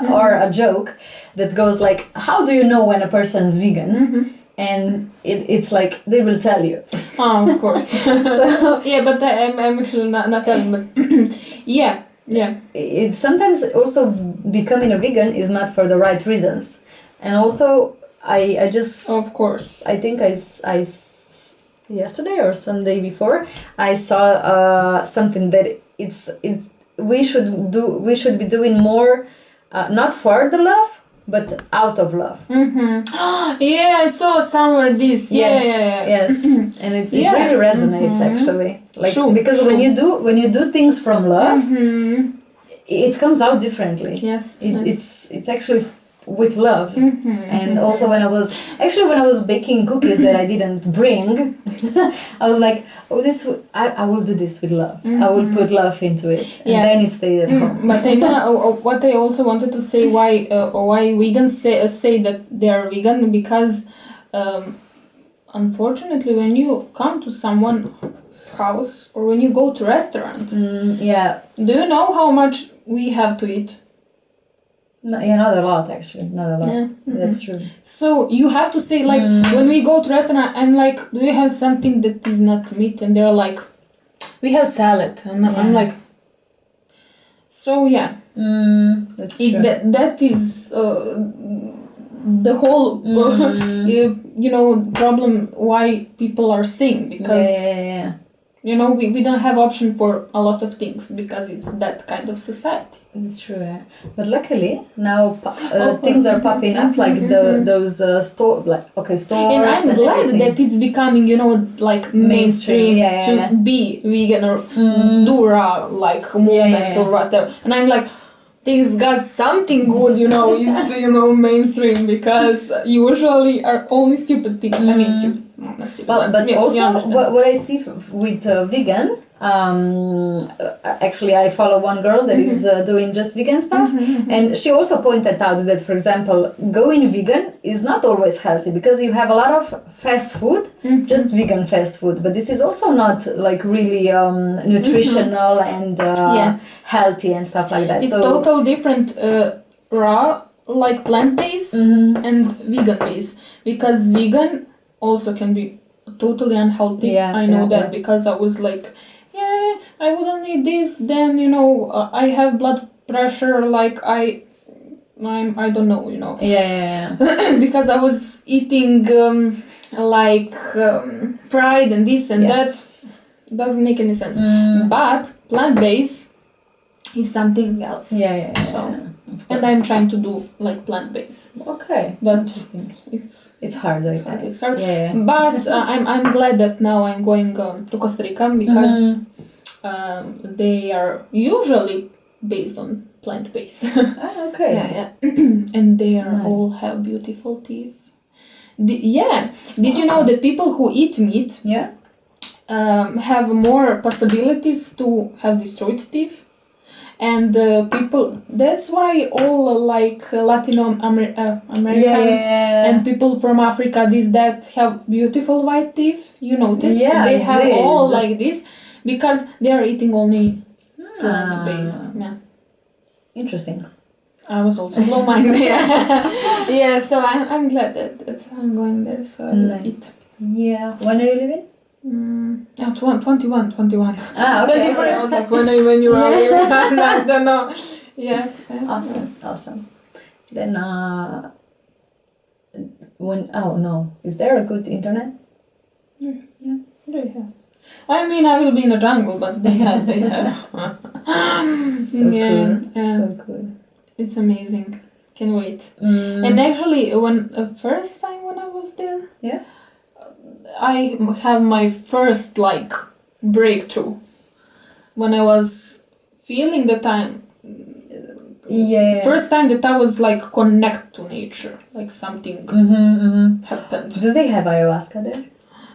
or a joke that goes like, how do you know when a person's vegan? And it's like, they will tell you. Oh, of course. So, yeah, but I'm actually not telling, but yeah. It's sometimes also becoming a vegan is not for the right reasons. And also, I just... Of course. I think I yesterday or Sunday before, I saw something that we should be doing more, not for the love, but out of love. Yeah, I saw somewhere this. Yes. And it really resonates actually. Like because when you do things from love, it comes out differently. Yes. It's actually with love. And also when I was baking cookies that I didn't bring, I was like, I will do this with love. I will put love into it, and then it stayed at home. But what I also wanted to say, why vegans say that they are vegan, because unfortunately when you come to someone's house or when you go to restaurant, do you know how much we have to eat? No, not a lot actually, not a lot. Yeah. That's true. So you have to say, like, when we go to restaurant, I'm like, do you have something that is not meat? And they're like, we have salad. And I'm like, so yeah. That's true. That is the whole problem why people are sick, because you know, we don't have option for a lot of things because it's that kind of society. It's true, yeah. But luckily now things are popping up, like those stores. And I'm glad everything. that it's becoming, you know, like mainstream to be vegan or do raw like movement or whatever. And I'm like, things got something good, you know, is mainstream, because usually are only stupid things. I mean, stupid. No, not stupid. Well, but also what I see with vegan, actually I follow one girl that is doing just vegan stuff, and she also pointed out that, for example, going vegan is not always healthy, because you have a lot of fast food, just vegan fast food, but this is also not like really nutritional and healthy and stuff like that. It's so total different raw, like plant-based and vegan-based, because vegan also can be totally unhealthy. I know that because I was like, I wouldn't eat this, then I have blood pressure, like I don't know, because I was eating fried and this and that. Doesn't make any sense. But plant-based is something else. And I'm trying to do like plant-based. Okay, but it's hard. It's hard. But I'm glad that now I'm going to Costa Rica, because they are usually based on plant-based. And they are all have beautiful teeth. Did you know that people who eat meat have more possibilities to have destroyed teeth? And people, that's why all like Americans and people from Africa, that have beautiful white teeth, you notice? They have all like this, because they are eating only plant-based. Interesting. I was also blown minded. So I'm glad that I'm going there, so I will eat. Yeah. When are you leaving? 21. Ah, okay. 21st. I was like, when you are leaving, I don't know. Yeah. Awesome. Then is there a good internet? Yeah, they have. I mean, I will be in the jungle, but they have. So cool. Yeah. So cool. It's amazing. Can't wait. And actually, when first time when I was there, Yeah. I have my first like breakthrough when I was feeling the time. Yeah. First time that I was like connect to nature, like something happened. Do they have ayahuasca there?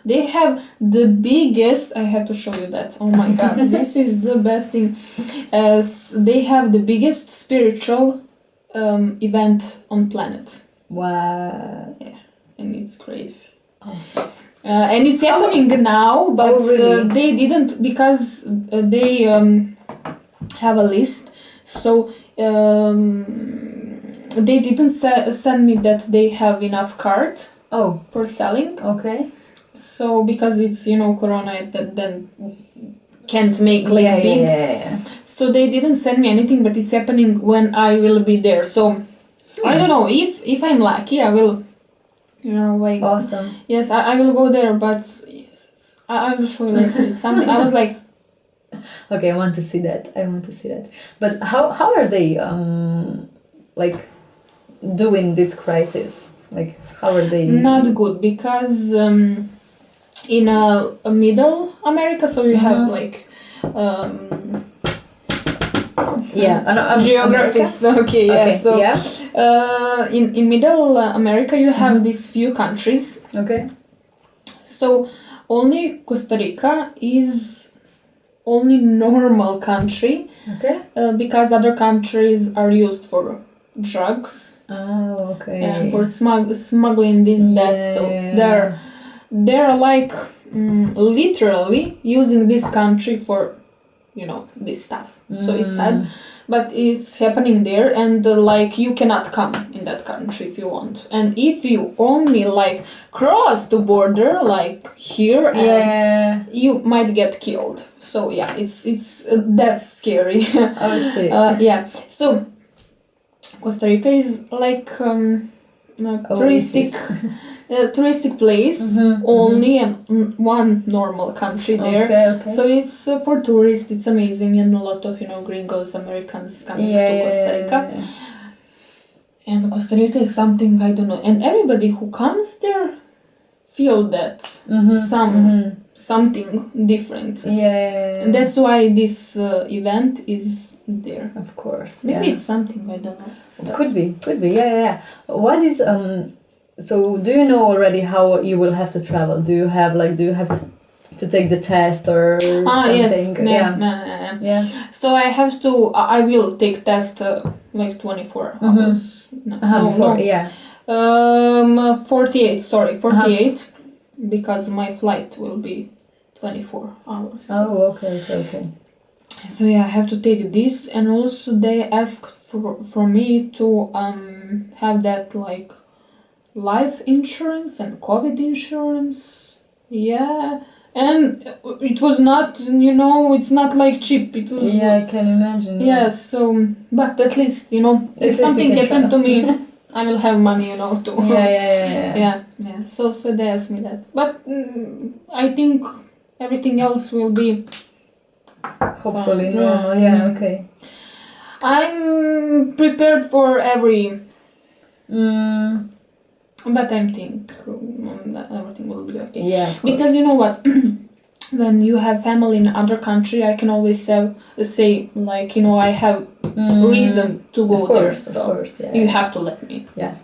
They have the biggest. I have to show you that. Oh my god, this is the best thing. They have the biggest spiritual event on planet. Wow. Yeah, and it's crazy. Awesome. And it's happening now, but really? they didn't because they have a list. So they didn't send me that they have enough card for selling. Okay. So because it's Corona, that then can't make like big. Yeah. So they didn't send me anything, but it's happening when I will be there. So I don't know if I'm lucky, I will. Like Awesome. Yes, I will go there, but yes, I will show you later. It's something I was like. Okay, I want to see that. But how are they like doing this crisis? Like how are they? Not good because in a middle America, so you have like geographers. Okay, yeah. So in middle America, you have these few countries. Okay. So only Costa Rica is only normal country. Okay. Because other countries are used for drugs. Oh, okay. And for smuggling that. So they're like literally using this country for this stuff. So it's sad, but it's happening there, and like you cannot come in that country if you want, and if you only like cross the border like here, you might get killed. So yeah, it's that's scary. Oh shit. Yeah. So Costa Rica is like touristic place only, and one normal country there. Okay. So it's for tourists. It's amazing, and a lot of gringos, Americans coming to Costa Rica. And Costa Rica is something I don't know, and everybody who comes there feel that something different. And that's why this event is there. Of course. Maybe it's something I don't know. Could be. Yeah. What is so do you know already how you will have to travel? Do you have to take the test or something? Yes. Yeah. So I will take test like 24 hours. No. Yeah. 48. Sorry, 48. Because my flight will be 24 hours. Oh, okay. So yeah, I have to take this, and also they asked for me to have that like life insurance and COVID insurance. Yeah, and it was not, it's not like cheap. It was. Yeah, I can imagine. Yeah. So, but at least if something happened to me, I will have money, to. Yeah. So they asked me that, but I think everything else will be. Hopefully normal. Yeah. Okay. I'm prepared for every. But I think that everything will be okay. Yeah. Because you know what, when you have family in other country, I can always say like I have reason to go there. So of course, you have to let me. Yeah.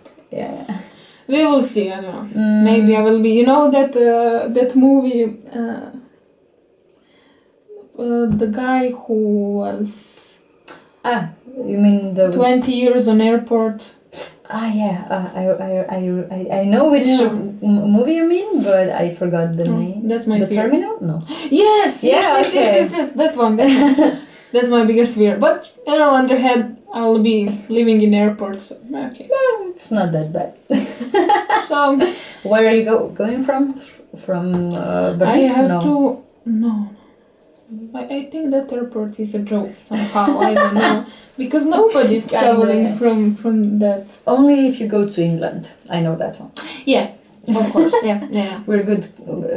We will see. I don't know. Maybe I will be. That movie. The guy who was. You mean the 20 years on airport. I know which movie you mean, but I forgot the name. That's my fear. Terminal? No. Yes, that one. That's my biggest fear. But on the other hand, I will be living in airport, so okay. Well, it's not that bad. So Where are you going from? From Berlin? I have no. to... No. I think that airport is a joke somehow. I don't know. Because nobody's Kinda, traveling yeah. from that. Only if you go to England. I know that one. Yeah, of course. Yeah. We're good,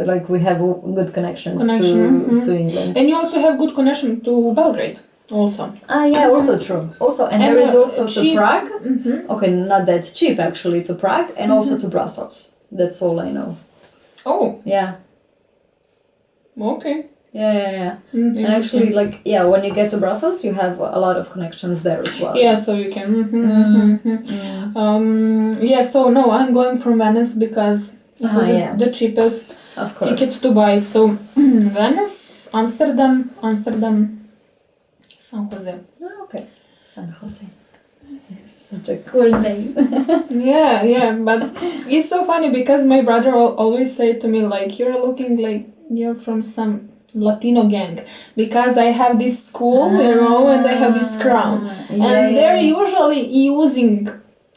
like we have good connections to England. And you also have good connection to Belgrade, also. Ah, yeah, also true. Also, and there is also to Prague. Okay, not that cheap actually to Prague, and also to Brussels. That's all I know. Oh, Yeah. okay. Yeah. And actually, like, when you get to Brussels, you have a lot of connections there as well. Yeah, so you can. So no, I'm going from Venice because it was the cheapest Of course. tickets to buy. So Venice, Amsterdam, San Jose. Oh, okay. San Jose. Such a cool name. Yeah, but it's so funny because my brother always say to me like, you're looking like you're from some Latino gang, because I have this school, and I have this crown, and they're usually using,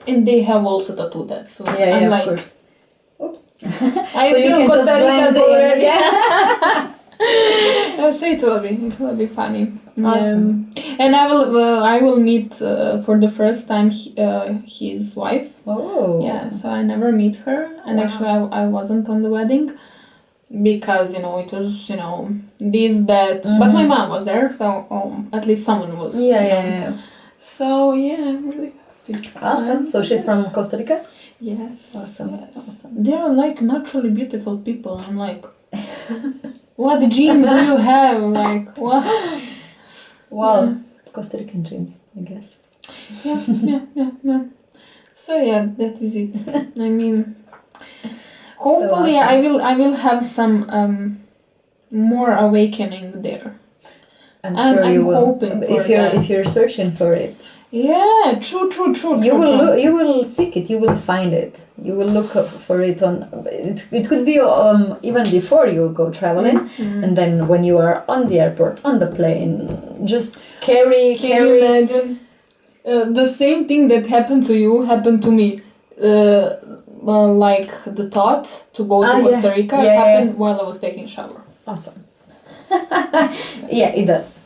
and they have also tattooed that. So I'm like, of course. Oops. I So feel Costa Rican already. Yeah. So it will be funny. Awesome. And I will meet for the first time his wife. Oh. Yeah, so I never meet her, and actually I wasn't on the wedding. Because it was that, but my mom was there, so at least someone was. Yeah. So I'm really happy. Awesome. So she's from Costa Rica. Yes. Awesome. Yes. Awesome. They're like naturally beautiful people. I'm like, what genes do you have? Like what? Wow. Costa Rican genes, I guess. Yeah. So that is it. I mean. Hopefully, So awesome. I will have some more awakening there. I'm sure I'm you will. hoping for If you're searching for it. Yeah, true. You will seek it. You will find it. You will look for it on. It could be even before you go traveling, and then when you are on the airport, on the plane, just carry. Can you imagine? The same thing that happened to you happened to me. Like the thought to go to Costa Rica happened while I was taking a shower. Awesome. Yeah, it does.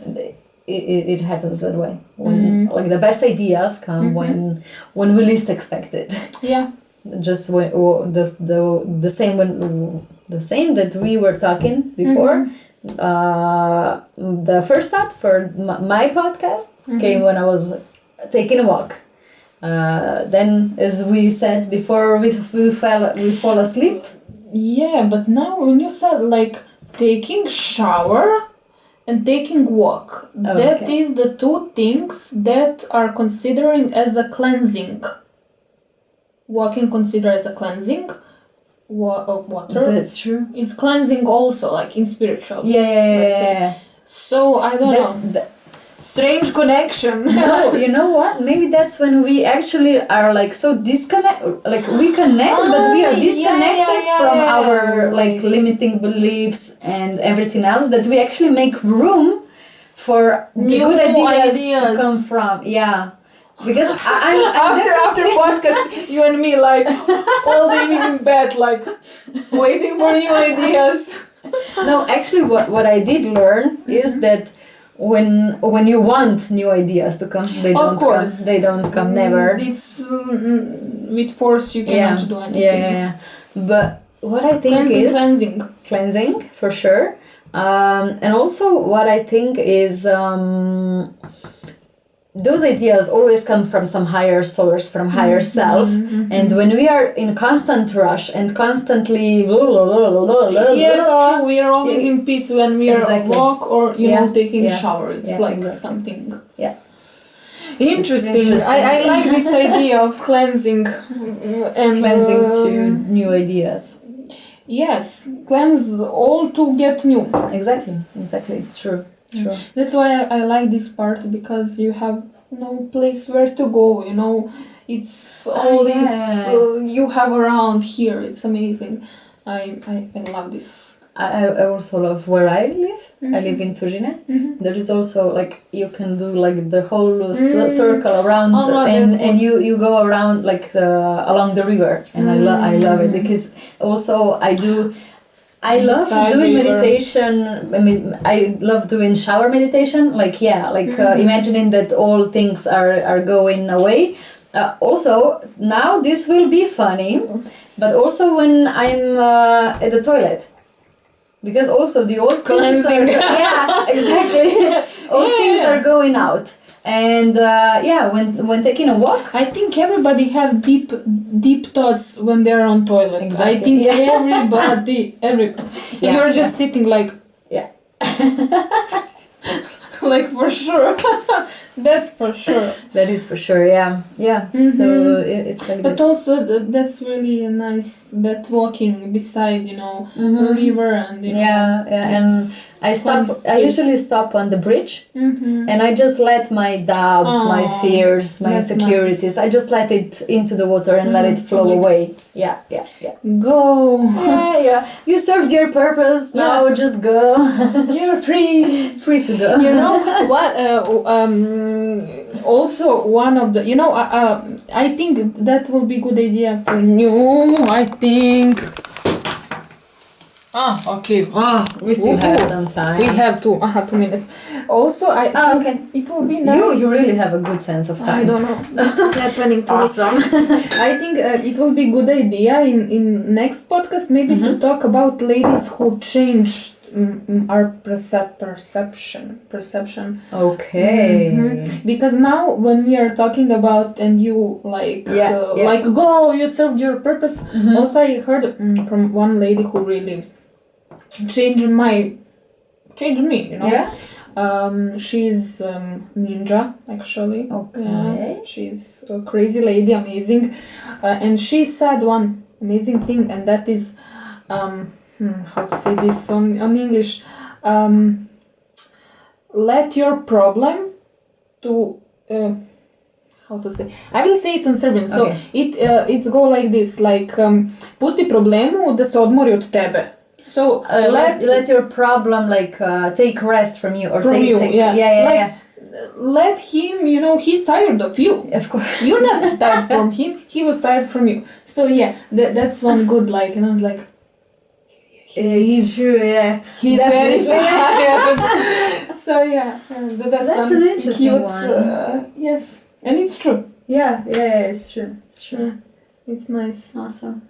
It happens that way. When like the best ideas come when we least expect it. Yeah. Just when the same that we were talking before. The first thought for my podcast came when I was taking a walk. Then, as we said before, we fall asleep. Yeah, but now when you said like taking shower and taking walk, that is the two things that are considering as a cleansing. Walking considered as a cleansing. Water. That's true. Is cleansing also, like in spiritual. Yeah. So I don't know. Strange connection. No, you know what? Maybe that's when we actually are like so disconnected. Like we connect, but we are disconnected from our like limiting beliefs and everything else. That we actually make room for new good ideas to come from. Yeah, because after podcast, you and me like all day in bed, like waiting for new ideas. No, actually, what I did learn is that. When you want new ideas to come, they don't come. They don't come never. It's with force you cannot do anything. Yeah. But what I think is cleansing for sure, and also what I think is those ideas always come from some higher source, from higher self, and when we are in constant rush and constantly true, we are always in peace when we are on walk or taking a shower. It's something interesting. I like this idea of cleansing and cleansing to new ideas. Yes, cleanse all to get new. Exactly, it's true. Sure. That's why I like this part, because you have no place where to go, it's all this you have around here. It's amazing. I love this. I also love where I live. Mm-hmm. I live in Fujine. There is also like you can do like the whole circle around, and you go around like along the river, and I love it because also I love doing meditation. I mean, I love doing shower meditation. Like imagining that all things are going away. Also, now this will be funny, but also when I'm at the toilet. Because also the old things are exactly. All things are going out, and when taking a walk, I think everybody have deep thoughts when they're on toilet. Exactly. I think everybody. You're just sitting like like for sure. That's for sure. That is for sure. Yeah. So it's like. But also that's really nice that walking beside a river and and I usually stop on the bridge, and I just let my doubts, my fears, my insecurities. Nice. I just let it into the water and let it flow away. Yeah. Go. Yeah. You served your purpose. Now just go. You're free to go. You know what? Also, one of the I think that will be good idea for you. I think. Okay. We still have some time. We have 2 minutes. Also, I think it will be nice. You really have a good sense of time. I don't know what's happening to awesome. I think it will be good idea in next podcast maybe to talk about ladies who changed our perception. Okay. Because now when we are talking about and you like go, you served your purpose. Also, I heard from one lady who really changed me. She's ninja actually. Okay. She's a crazy lady, amazing, and she said one amazing thing, and that is how to say this on English, let your problem to how to say, I will say it on Serbian. So it go like this, like pusti problemu da se odmori od tebe. So let your problem take rest from you, or let him, he's tired of you. Of course. You're not tired from him, he was tired from you. So that's one good and I was like, he's true, he's very tired. So that's an interesting cute one. Yes, and it's true. Yeah, it's true. It's nice. Awesome.